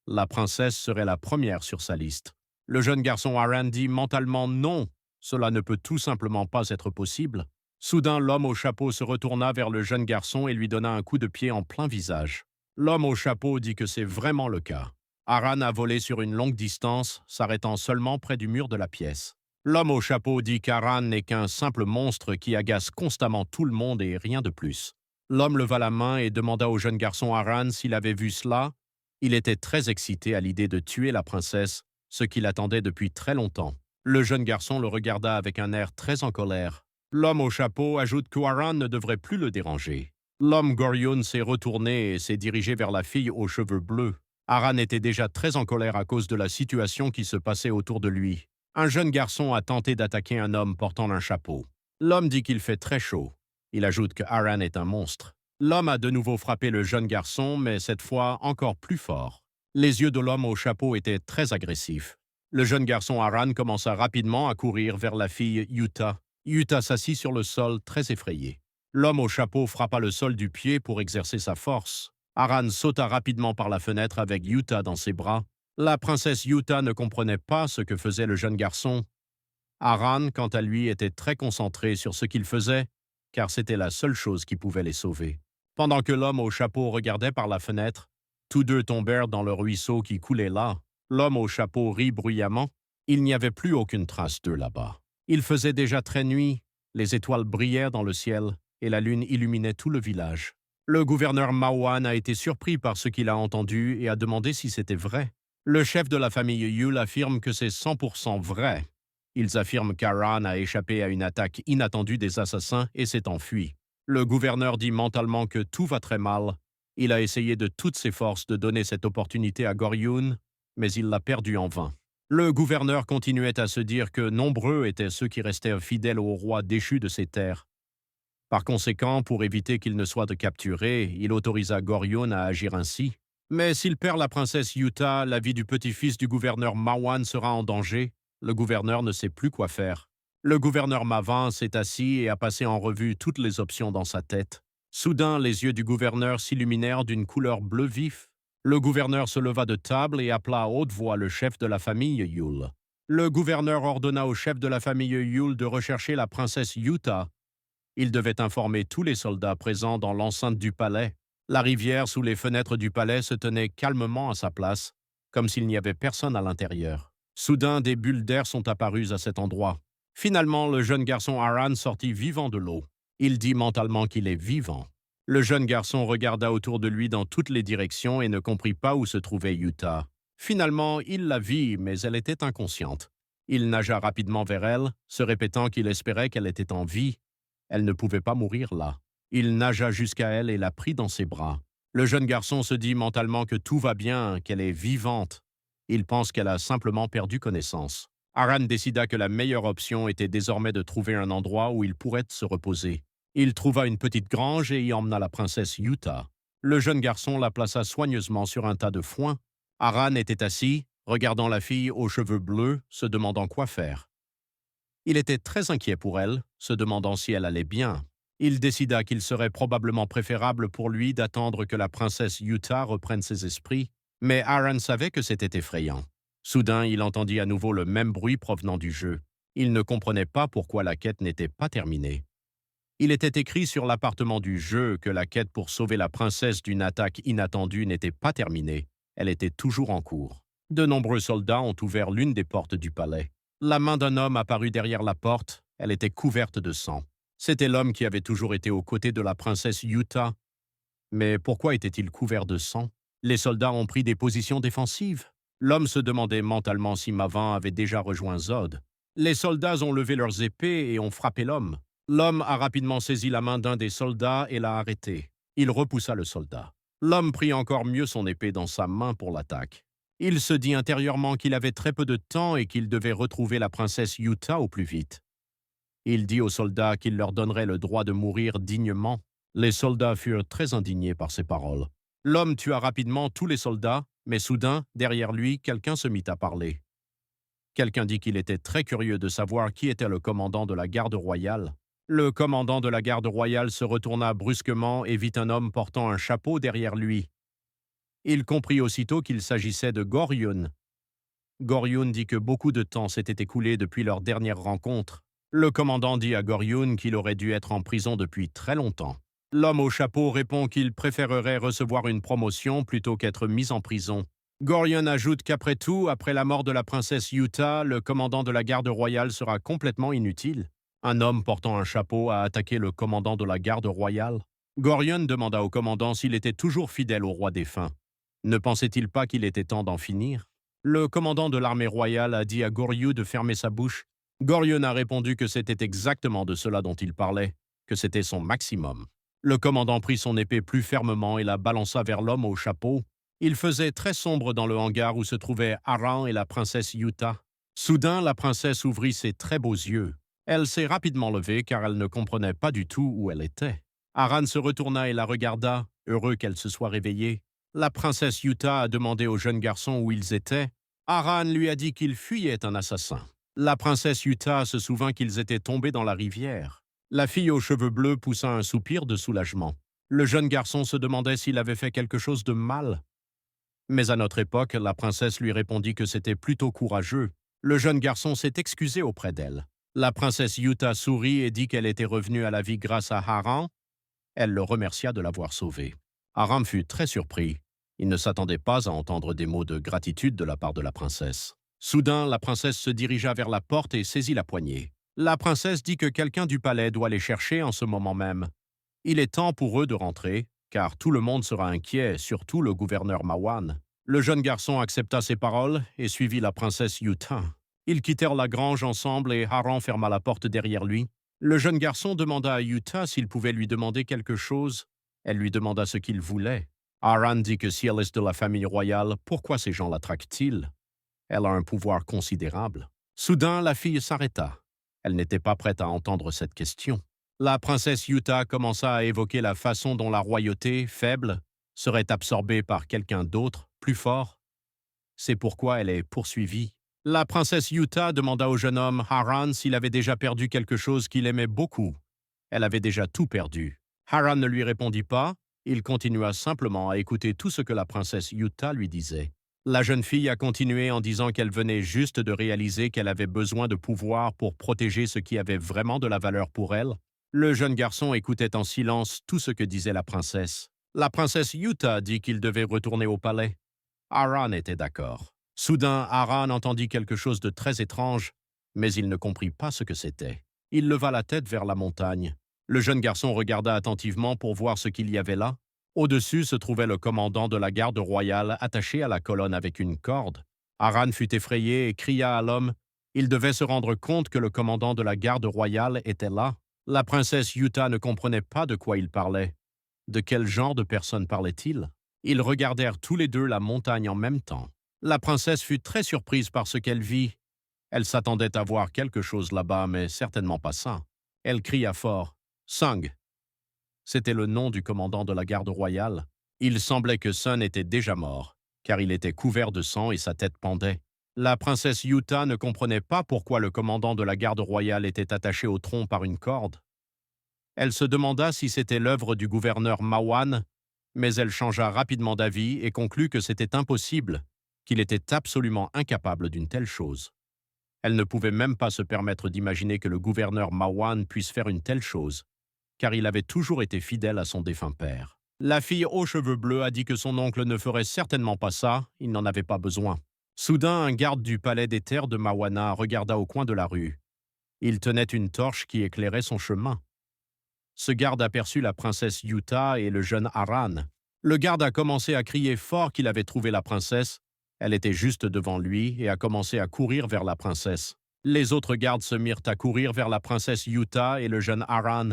La princesse serait la première sur sa liste. Le jeune garçon Aran dit mentalement non, cela ne peut tout simplement pas être possible. Soudain, l'homme au chapeau se retourna vers le jeune garçon et lui donna un coup de pied en plein visage. L'homme au chapeau dit que c'est vraiment le cas. Aran a volé sur une longue distance, s'arrêtant seulement près du mur de la pièce. L'homme au chapeau dit qu'Aran n'est qu'un simple monstre qui agace constamment tout le monde et rien de plus. L'homme leva la main et demanda au jeune garçon Aran s'il avait vu cela. Il était très excité à l'idée de tuer la princesse, ce qu'il attendait depuis très longtemps. Le jeune garçon le regarda avec un air très en colère. L'homme au chapeau ajoute qu'Aran ne devrait plus le déranger. L'homme Goryon s'est retourné et s'est dirigé vers la fille aux cheveux bleus. Aran était déjà très en colère à cause de la situation qui se passait autour de lui. Un jeune garçon a tenté d'attaquer un homme portant un chapeau. L'homme dit qu'il fait très chaud. Il ajoute que Aran est un monstre. L'homme a de nouveau frappé le jeune garçon, mais cette fois encore plus fort. Les yeux de l'homme au chapeau étaient très agressifs. Le jeune garçon Aran commença rapidement à courir vers la fille Yuta. Yuta s'assit sur le sol, très effrayé. L'homme au chapeau frappa le sol du pied pour exercer sa force. Aran sauta rapidement par la fenêtre avec Yuta dans ses bras. La princesse Yuta ne comprenait pas ce que faisait le jeune garçon. Aran, quant à lui, était très concentré sur ce qu'il faisait, car c'était la seule chose qui pouvait les sauver. Pendant que l'homme au chapeau regardait par la fenêtre, tous deux tombèrent dans le ruisseau qui coulait là. L'homme au chapeau rit bruyamment. Il n'y avait plus aucune trace d'eux là-bas. Il faisait déjà très nuit, les étoiles brillaient dans le ciel et la lune illuminait tout le village. Le gouverneur Mawan a été surpris par ce qu'il a entendu et a demandé si c'était vrai. Le chef de la famille Yule affirme que c'est 100% vrai. Ils affirment qu'Aran a échappé à une attaque inattendue des assassins et s'est enfui. Le gouverneur dit mentalement que tout va très mal. Il a essayé de toutes ses forces de donner cette opportunité à Goryun, mais il l'a perdue en vain. Le gouverneur continuait à se dire que nombreux étaient ceux qui restaient fidèles au roi déchu de ses terres. Par conséquent, pour éviter qu'il ne soit capturé, il autorisa Goryun à agir ainsi. Mais s'il perd la princesse Yuta, la vie du petit-fils du gouverneur Mawan sera en danger. Le gouverneur ne sait plus quoi faire. Le gouverneur Mavan s'est assis et a passé en revue toutes les options dans sa tête. Soudain, les yeux du gouverneur s'illuminèrent d'une couleur bleu vif. Le gouverneur se leva de table et appela à haute voix le chef de la famille Yule. Le gouverneur ordonna au chef de la famille Yule de rechercher la princesse Yuta. Il devait informer tous les soldats présents dans l'enceinte du palais. La rivière sous les fenêtres du palais se tenait calmement à sa place, comme s'il n'y avait personne à l'intérieur. Soudain, des bulles d'air sont apparues à cet endroit. Finalement, le jeune garçon Aran sortit vivant de l'eau. Il dit mentalement qu'il est vivant. Le jeune garçon regarda autour de lui dans toutes les directions et ne comprit pas où se trouvait Yuta. Finalement, il la vit, mais elle était inconsciente. Il nagea rapidement vers elle, se répétant qu'il espérait qu'elle était en vie. Elle ne pouvait pas mourir là. Il nagea jusqu'à elle et la prit dans ses bras. Le jeune garçon se dit mentalement que tout va bien, qu'elle est vivante. Il pense qu'elle a simplement perdu connaissance. Aran décida que la meilleure option était désormais de trouver un endroit où il pourrait se reposer. Il trouva une petite grange et y emmena la princesse Yuta. Le jeune garçon la plaça soigneusement sur un tas de foin. Aran était assis, regardant la fille aux cheveux bleus, se demandant quoi faire. Il était très inquiet pour elle, se demandant si elle allait bien. Il décida qu'il serait probablement préférable pour lui d'attendre que la princesse Yuta reprenne ses esprits, mais Aran savait que c'était effrayant. Soudain, il entendit à nouveau le même bruit provenant du jeu. Il ne comprenait pas pourquoi la quête n'était pas terminée. Il était écrit sur l'appartement du jeu que la quête pour sauver la princesse d'une attaque inattendue n'était pas terminée. Elle était toujours en cours. De nombreux soldats ont ouvert l'une des portes du palais. La main d'un homme apparut derrière la porte. Elle était couverte de sang. C'était l'homme qui avait toujours été aux côtés de la princesse Yuta. Mais pourquoi était-il couvert de sang? Les soldats ont pris des positions défensives. L'homme se demandait mentalement si Mavan avait déjà rejoint Zod. Les soldats ont levé leurs épées et ont frappé l'homme. L'homme a rapidement saisi la main d'un des soldats et l'a arrêté. Il repoussa le soldat. L'homme prit encore mieux son épée dans sa main pour l'attaque. Il se dit intérieurement qu'il avait très peu de temps et qu'il devait retrouver la princesse Yuta au plus vite. Il dit aux soldats qu'il leur donnerait le droit de mourir dignement. Les soldats furent très indignés par ces paroles. L'homme tua rapidement tous les soldats, mais soudain, derrière lui, quelqu'un se mit à parler. Quelqu'un dit qu'il était très curieux de savoir qui était le commandant de la garde royale. Le commandant de la garde royale se retourna brusquement et vit un homme portant un chapeau derrière lui. Il comprit aussitôt qu'il s'agissait de Goryun. Goryun dit que beaucoup de temps s'était écoulé depuis leur dernière rencontre. Le commandant dit à Goryun qu'il aurait dû être en prison depuis très longtemps. L'homme au chapeau répond qu'il préférerait recevoir une promotion plutôt qu'être mis en prison. Goryun ajoute qu'après tout, après la mort de la princesse Yuta, le commandant de la garde royale sera complètement inutile. Un homme portant un chapeau a attaqué le commandant de la garde royale. Goryun demanda au commandant s'il était toujours fidèle au roi défunt. Ne pensait-il pas qu'il était temps d'en finir? Le commandant de l'armée royale a dit à Goryu de fermer sa bouche. Goryun a répondu que c'était exactement de cela dont il parlait, que c'était son maximum. Le commandant prit son épée plus fermement et la balança vers l'homme au chapeau. Il faisait très sombre dans le hangar où se trouvaient Aran et la princesse Yuta. Soudain, la princesse ouvrit ses très beaux yeux. Elle s'est rapidement levée car elle ne comprenait pas du tout où elle était. Aran se retourna et la regarda, heureux qu'elle se soit réveillée. La princesse Yuta a demandé au jeune garçon où ils étaient. Aran lui a dit qu'il fuyait un assassin. La princesse Yuta se souvint qu'ils étaient tombés dans la rivière. La fille aux cheveux bleus poussa un soupir de soulagement. Le jeune garçon se demandait s'il avait fait quelque chose de mal. Mais à notre époque, la princesse lui répondit que c'était plutôt courageux. Le jeune garçon s'est excusé auprès d'elle. La princesse Yuta sourit et dit qu'elle était revenue à la vie grâce à Aran. Elle le remercia de l'avoir sauvé. Aran fut très surpris. Il ne s'attendait pas à entendre des mots de gratitude de la part de la princesse. Soudain, la princesse se dirigea vers la porte et saisit la poignée. La princesse dit que quelqu'un du palais doit les chercher en ce moment même. Il est temps pour eux de rentrer, car tout le monde sera inquiet, surtout le gouverneur Mawan. Le jeune garçon accepta ces paroles et suivit la princesse Yuta. Ils quittèrent la grange ensemble et Haran ferma la porte derrière lui. Le jeune garçon demanda à Yuta s'il pouvait lui demander quelque chose. Elle lui demanda ce qu'il voulait. Haran dit que si elle est de la famille royale, pourquoi ces gens la traquent-ils? Elle a un pouvoir considérable. Soudain, la fille s'arrêta. Elle n'était pas prête à entendre cette question. La princesse Yuta commença à évoquer la façon dont la royauté, faible, serait absorbée par quelqu'un d'autre, plus fort. C'est pourquoi elle est poursuivie. La princesse Yuta demanda au jeune homme Haran s'il avait déjà perdu quelque chose qu'il aimait beaucoup. Elle avait déjà tout perdu. Haran ne lui répondit pas. Il continua simplement à écouter tout ce que la princesse Yuta lui disait. La jeune fille a continué en disant qu'elle venait juste de réaliser qu'elle avait besoin de pouvoir pour protéger ce qui avait vraiment de la valeur pour elle. Le jeune garçon écoutait en silence tout ce que disait la princesse. La princesse Yuta dit qu'il devait retourner au palais. Haran était d'accord. Soudain, Haran entendit quelque chose de très étrange, mais il ne comprit pas ce que c'était. Il leva la tête vers la montagne. Le jeune garçon regarda attentivement pour voir ce qu'il y avait là. Au-dessus se trouvait le commandant de la garde royale attaché à la colonne avec une corde. Haran fut effrayé et cria à l'homme. Il devait se rendre compte que le commandant de la garde royale était là. La princesse Yuta ne comprenait pas de quoi il parlait. De quel genre de personne parlait-il? Ils regardèrent tous les deux la montagne en même temps. La princesse fut très surprise par ce qu'elle vit. Elle s'attendait à voir quelque chose là-bas, mais certainement pas ça. Elle cria fort. « Sung !» C'était le nom du commandant de la garde royale. Il semblait que Sun était déjà mort, car il était couvert de sang et sa tête pendait. La princesse Yuta ne comprenait pas pourquoi le commandant de la garde royale était attaché au tronc par une corde. Elle se demanda si c'était l'œuvre du gouverneur Mawan, mais elle changea rapidement d'avis et conclut que c'était impossible, qu'il était absolument incapable d'une telle chose. Elle ne pouvait même pas se permettre d'imaginer que le gouverneur Mawan puisse faire une telle chose, car il avait toujours été fidèle à son défunt père. La fille aux cheveux bleus a dit que son oncle ne ferait certainement pas ça, il n'en avait pas besoin. Soudain, un garde du palais des terres de Mawana regarda au coin de la rue. Il tenait une torche qui éclairait son chemin. Ce garde aperçut la princesse Yuta et le jeune Haran. Le garde a commencé à crier fort qu'il avait trouvé la princesse. Elle était juste devant lui et a commencé à courir vers la princesse. Les autres gardes se mirent à courir vers la princesse Yuta et le jeune Haran.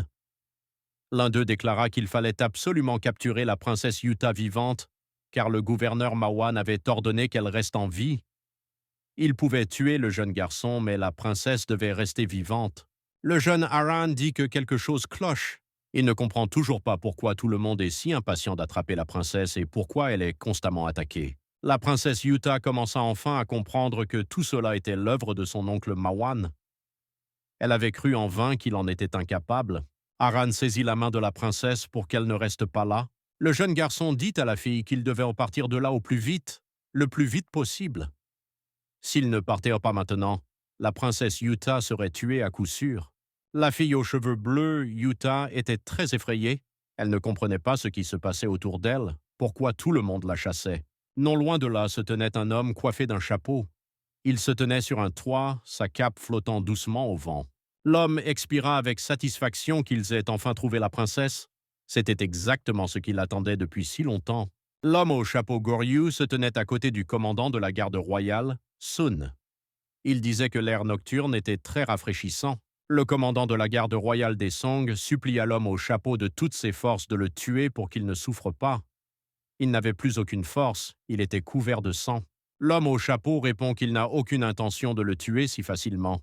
L'un d'eux déclara qu'il fallait absolument capturer la princesse Yuta vivante, car le gouverneur Mawan avait ordonné qu'elle reste en vie. Il pouvait tuer le jeune garçon, mais la princesse devait rester vivante. Le jeune Haran dit que quelque chose cloche. Il ne comprend toujours pas pourquoi tout le monde est si impatient d'attraper la princesse et pourquoi elle est constamment attaquée. La princesse Yuta commença enfin à comprendre que tout cela était l'œuvre de son oncle Mawan. Elle avait cru en vain qu'il en était incapable. Haran saisit la main de la princesse pour qu'elle ne reste pas là. Le jeune garçon dit à la fille qu'il devait en partir de là au plus vite, le plus vite possible. S'il ne partait pas maintenant, la princesse Yuta serait tuée à coup sûr. La fille aux cheveux bleus, Yuta, était très effrayée. Elle ne comprenait pas ce qui se passait autour d'elle, pourquoi tout le monde la chassait. Non loin de là se tenait un homme coiffé d'un chapeau. Il se tenait sur un toit, sa cape flottant doucement au vent. L'homme expira avec satisfaction qu'ils aient enfin trouvé la princesse. C'était exactement ce qu'il attendait depuis si longtemps. L'homme au chapeau Goryu se tenait à côté du commandant de la garde royale, Sun. Il disait que l'air nocturne était très rafraîchissant. Le commandant de la garde royale des Song supplia l'homme au chapeau de toutes ses forces de le tuer pour qu'il ne souffre pas. Il n'avait plus aucune force, il était couvert de sang. L'homme au chapeau répond qu'il n'a aucune intention de le tuer si facilement.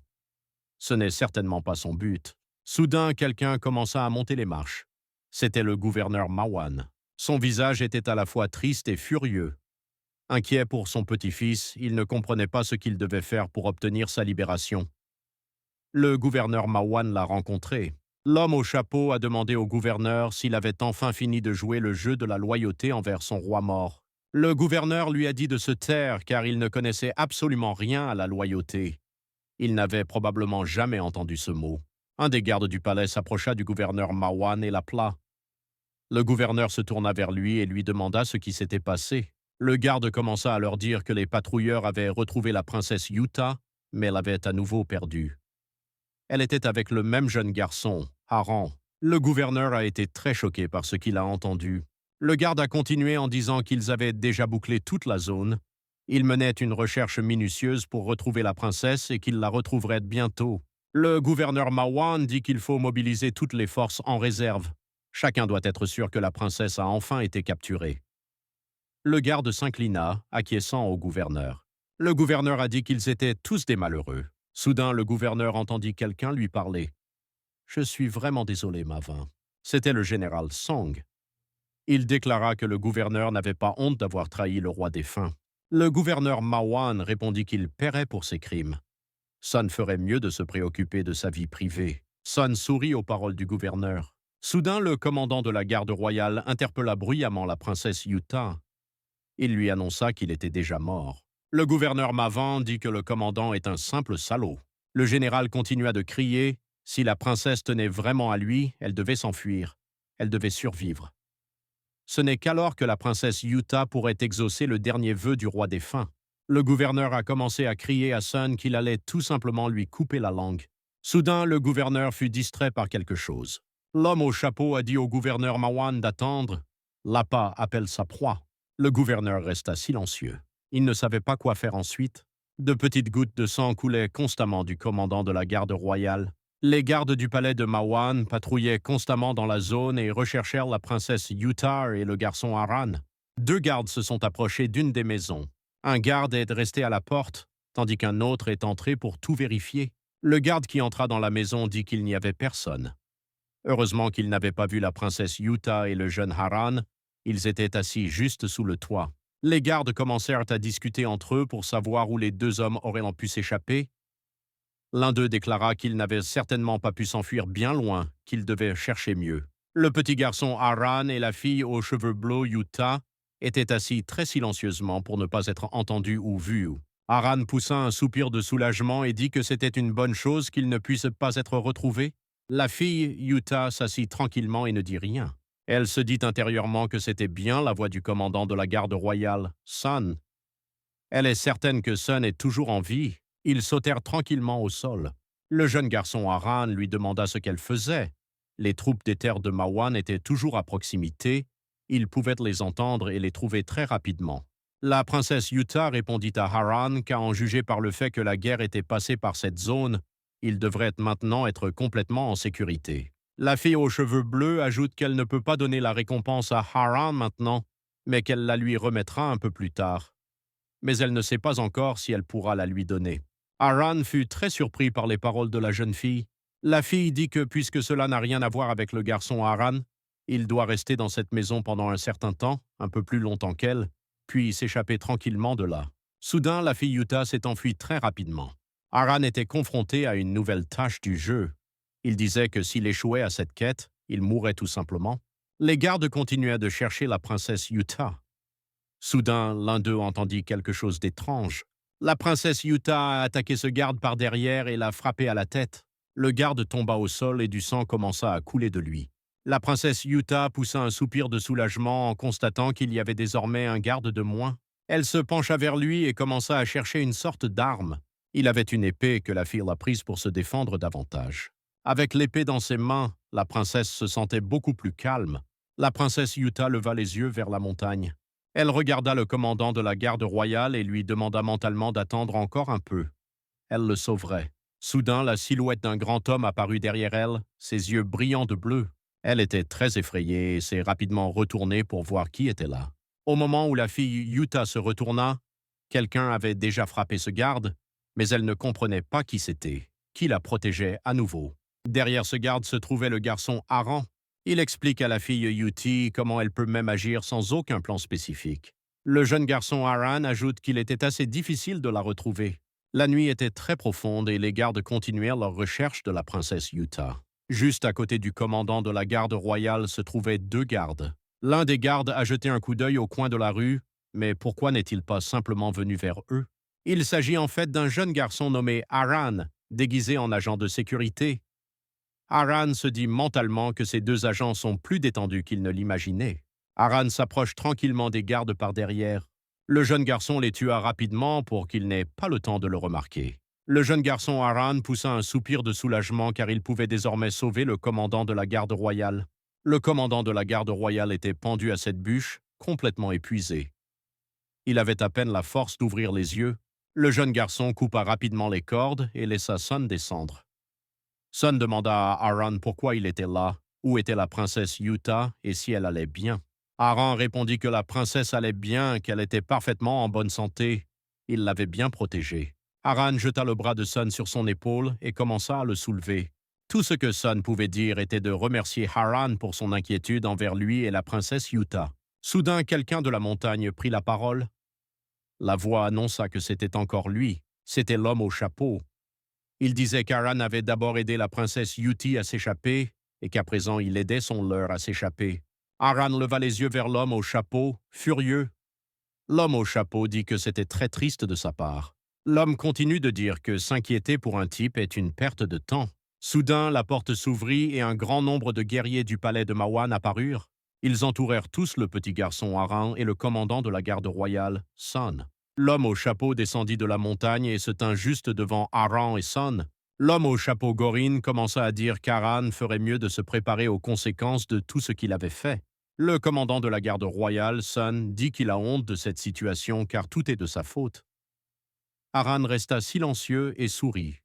Ce n'est certainement pas son but. Soudain, quelqu'un commença à monter les marches. C'était le gouverneur Mawan. Son visage était à la fois triste et furieux. Inquiet pour son petit-fils, il ne comprenait pas ce qu'il devait faire pour obtenir sa libération. Le gouverneur Mawan l'a rencontré. L'homme au chapeau a demandé au gouverneur s'il avait enfin fini de jouer le jeu de la loyauté envers son roi mort. Le gouverneur lui a dit de se taire car il ne connaissait absolument rien à la loyauté. Il n'avait probablement jamais entendu ce mot. Un des gardes du palais s'approcha du gouverneur Mawan et l'appela. Le gouverneur se tourna vers lui et lui demanda ce qui s'était passé. Le garde commença à leur dire que les patrouilleurs avaient retrouvé la princesse Yuta, mais l'avaient à nouveau perdue. Elle était avec le même jeune garçon, Haran. Le gouverneur a été très choqué par ce qu'il a entendu. Le garde a continué en disant qu'ils avaient déjà bouclé toute la zone. Ils menaient une recherche minutieuse pour retrouver la princesse et qu'ils la retrouveraient bientôt. Le gouverneur Marwan dit qu'il faut mobiliser toutes les forces en réserve. Chacun doit être sûr que la princesse a enfin été capturée. Le garde s'inclina, acquiesçant au gouverneur. Le gouverneur a dit qu'ils étaient tous des malheureux. Soudain, le gouverneur entendit quelqu'un lui parler. « Je suis vraiment désolé, Mavin. » C'était le général Song. Il déclara que le gouverneur n'avait pas honte d'avoir trahi le roi défunt. Le gouverneur Marwan répondit qu'il paierait pour ses crimes. Sun ferait mieux de se préoccuper de sa vie privée. Sun sourit aux paroles du gouverneur. Soudain, le commandant de la garde royale interpella bruyamment la princesse Yuta. Il lui annonça qu'il était déjà mort. Le gouverneur Mavin dit que le commandant est un simple salaud. Le général continua de crier. Si la princesse tenait vraiment à lui, elle devait s'enfuir. Elle devait survivre. Ce n'est qu'alors que la princesse Yuta pourrait exaucer le dernier vœu du roi défunt. Le gouverneur a commencé à crier à Sun qu'il allait tout simplement lui couper la langue. Soudain, le gouverneur fut distrait par quelque chose. L'homme au chapeau a dit au gouverneur Marwan d'attendre. L'appât appelle sa proie. Le gouverneur resta silencieux. Il ne savait pas quoi faire ensuite. De petites gouttes de sang coulaient constamment du commandant de la garde royale. Les gardes du palais de Marwan patrouillaient constamment dans la zone et recherchèrent la princesse Yuta et le garçon Haran. 2 gardes se sont approchés d'une des maisons. Un garde est resté à la porte, tandis qu'un autre est entré pour tout vérifier. Le garde qui entra dans la maison dit qu'il n'y avait personne. Heureusement qu'il n'avait pas vu la princesse Yuta et le jeune Haran. Ils étaient assis juste sous le toit. Les gardes commencèrent à discuter entre eux pour savoir où les 2 hommes auraient pu s'échapper. L'un d'eux déclara qu'il n'avait certainement pas pu s'enfuir bien loin, qu'il devait chercher mieux. Le petit garçon Haran et la fille aux cheveux bleus Yuta étaient assis très silencieusement pour ne pas être entendus ou vus. Haran poussa un soupir de soulagement et dit que c'était une bonne chose qu'il ne puisse pas être retrouvé. La fille Yuta s'assit tranquillement et ne dit rien. Elle se dit intérieurement que c'était bien la voix du commandant de la garde royale, Sun. Elle est certaine que Sun est toujours en vie. Ils sautèrent tranquillement au sol. Le jeune garçon Haran lui demanda ce qu'elle faisait. Les troupes des terres de Marwan étaient toujours à proximité. Il pouvait les entendre et les trouver très rapidement. La princesse Yuta répondit à Haran qu'à en juger par le fait que la guerre était passée par cette zone, il devrait maintenant être complètement en sécurité. La fille aux cheveux bleus ajoute qu'elle ne peut pas donner la récompense à Haran maintenant, mais qu'elle la lui remettra un peu plus tard. Mais elle ne sait pas encore si elle pourra la lui donner. Haran fut très surpris par les paroles de la jeune fille. La fille dit que puisque cela n'a rien à voir avec le garçon Haran, il doit rester dans cette maison pendant un certain temps, un peu plus longtemps qu'elle, puis s'échapper tranquillement de là. Soudain, la fille Yuta s'est enfuie très rapidement. Haran était confronté à une nouvelle tâche du jeu. Il disait que s'il échouait à cette quête, il mourrait tout simplement. Les gardes continuaient de chercher la princesse Yuta. Soudain, l'un d'eux entendit quelque chose d'étrange. La princesse Yuta a attaqué ce garde par derrière et l'a frappé à la tête. Le garde tomba au sol et du sang commença à couler de lui. La princesse Yuta poussa un soupir de soulagement en constatant qu'il y avait désormais un garde de moins. Elle se pencha vers lui et commença à chercher une sorte d'arme. Il avait une épée que la fille a prise pour se défendre davantage. Avec l'épée dans ses mains, la princesse se sentait beaucoup plus calme. La princesse Yuta leva les yeux vers la montagne. Elle regarda le commandant de la garde royale et lui demanda mentalement d'attendre encore un peu. Elle le sauverait. Soudain, la silhouette d'un grand homme apparut derrière elle, ses yeux brillants de bleu. Elle était très effrayée et s'est rapidement retournée pour voir qui était là. Au moment où la fille Yuta se retourna, quelqu'un avait déjà frappé ce garde, mais elle ne comprenait pas qui c'était, qui la protégeait à nouveau. Derrière ce garde se trouvait le garçon Haran. Il explique à la fille Yuti comment elle peut même agir sans aucun plan spécifique. Le jeune garçon Haran ajoute qu'il était assez difficile de la retrouver. La nuit était très profonde et les gardes continuèrent leur recherche de la princesse Yuta. Juste à côté du commandant de la garde royale se trouvaient 2 gardes. L'un des gardes a jeté un coup d'œil au coin de la rue, mais pourquoi n'est-il pas simplement venu vers eux? Il s'agit en fait d'un jeune garçon nommé Haran, déguisé en agent de sécurité. Haran se dit mentalement que ces 2 agents sont plus détendus qu'il ne l'imaginait. Haran s'approche tranquillement des gardes par derrière. Le jeune garçon les tua rapidement pour qu'il n'ait pas le temps de le remarquer. Le jeune garçon Haran poussa un soupir de soulagement car il pouvait désormais sauver le commandant de la garde royale. Le commandant de la garde royale était pendu à cette bûche, complètement épuisé. Il avait à peine la force d'ouvrir les yeux. Le jeune garçon coupa rapidement les cordes et laissa Son descendre. Son demanda à Haran pourquoi il était là, où était la princesse Yuta et si elle allait bien. Haran répondit que la princesse allait bien, qu'elle était parfaitement en bonne santé. Il l'avait bien protégée. Haran jeta le bras de Son sur son épaule et commença à le soulever. Tout ce que Son pouvait dire était de remercier Haran pour son inquiétude envers lui et la princesse Yuta. Soudain, quelqu'un de la montagne prit la parole. La voix annonça que c'était encore lui, c'était l'homme au chapeau. Il disait qu'Haran avait d'abord aidé la princesse Yuti à s'échapper et qu'à présent il aidait son leurre à s'échapper. Haran leva les yeux vers l'homme au chapeau, furieux. L'homme au chapeau dit que c'était très triste de sa part. L'homme continue de dire que s'inquiéter pour un type est une perte de temps. Soudain, la porte s'ouvrit et un grand nombre de guerriers du palais de Mawan apparurent. Ils entourèrent tous le petit garçon Haran et le commandant de la garde royale, Son. L'homme au chapeau descendit de la montagne et se tint juste devant Haran et Son. L'homme au chapeau Gorin commença à dire qu'Haran ferait mieux de se préparer aux conséquences de tout ce qu'il avait fait. Le commandant de la garde royale, Son, dit qu'il a honte de cette situation car tout est de sa faute. Haran resta silencieux et sourit.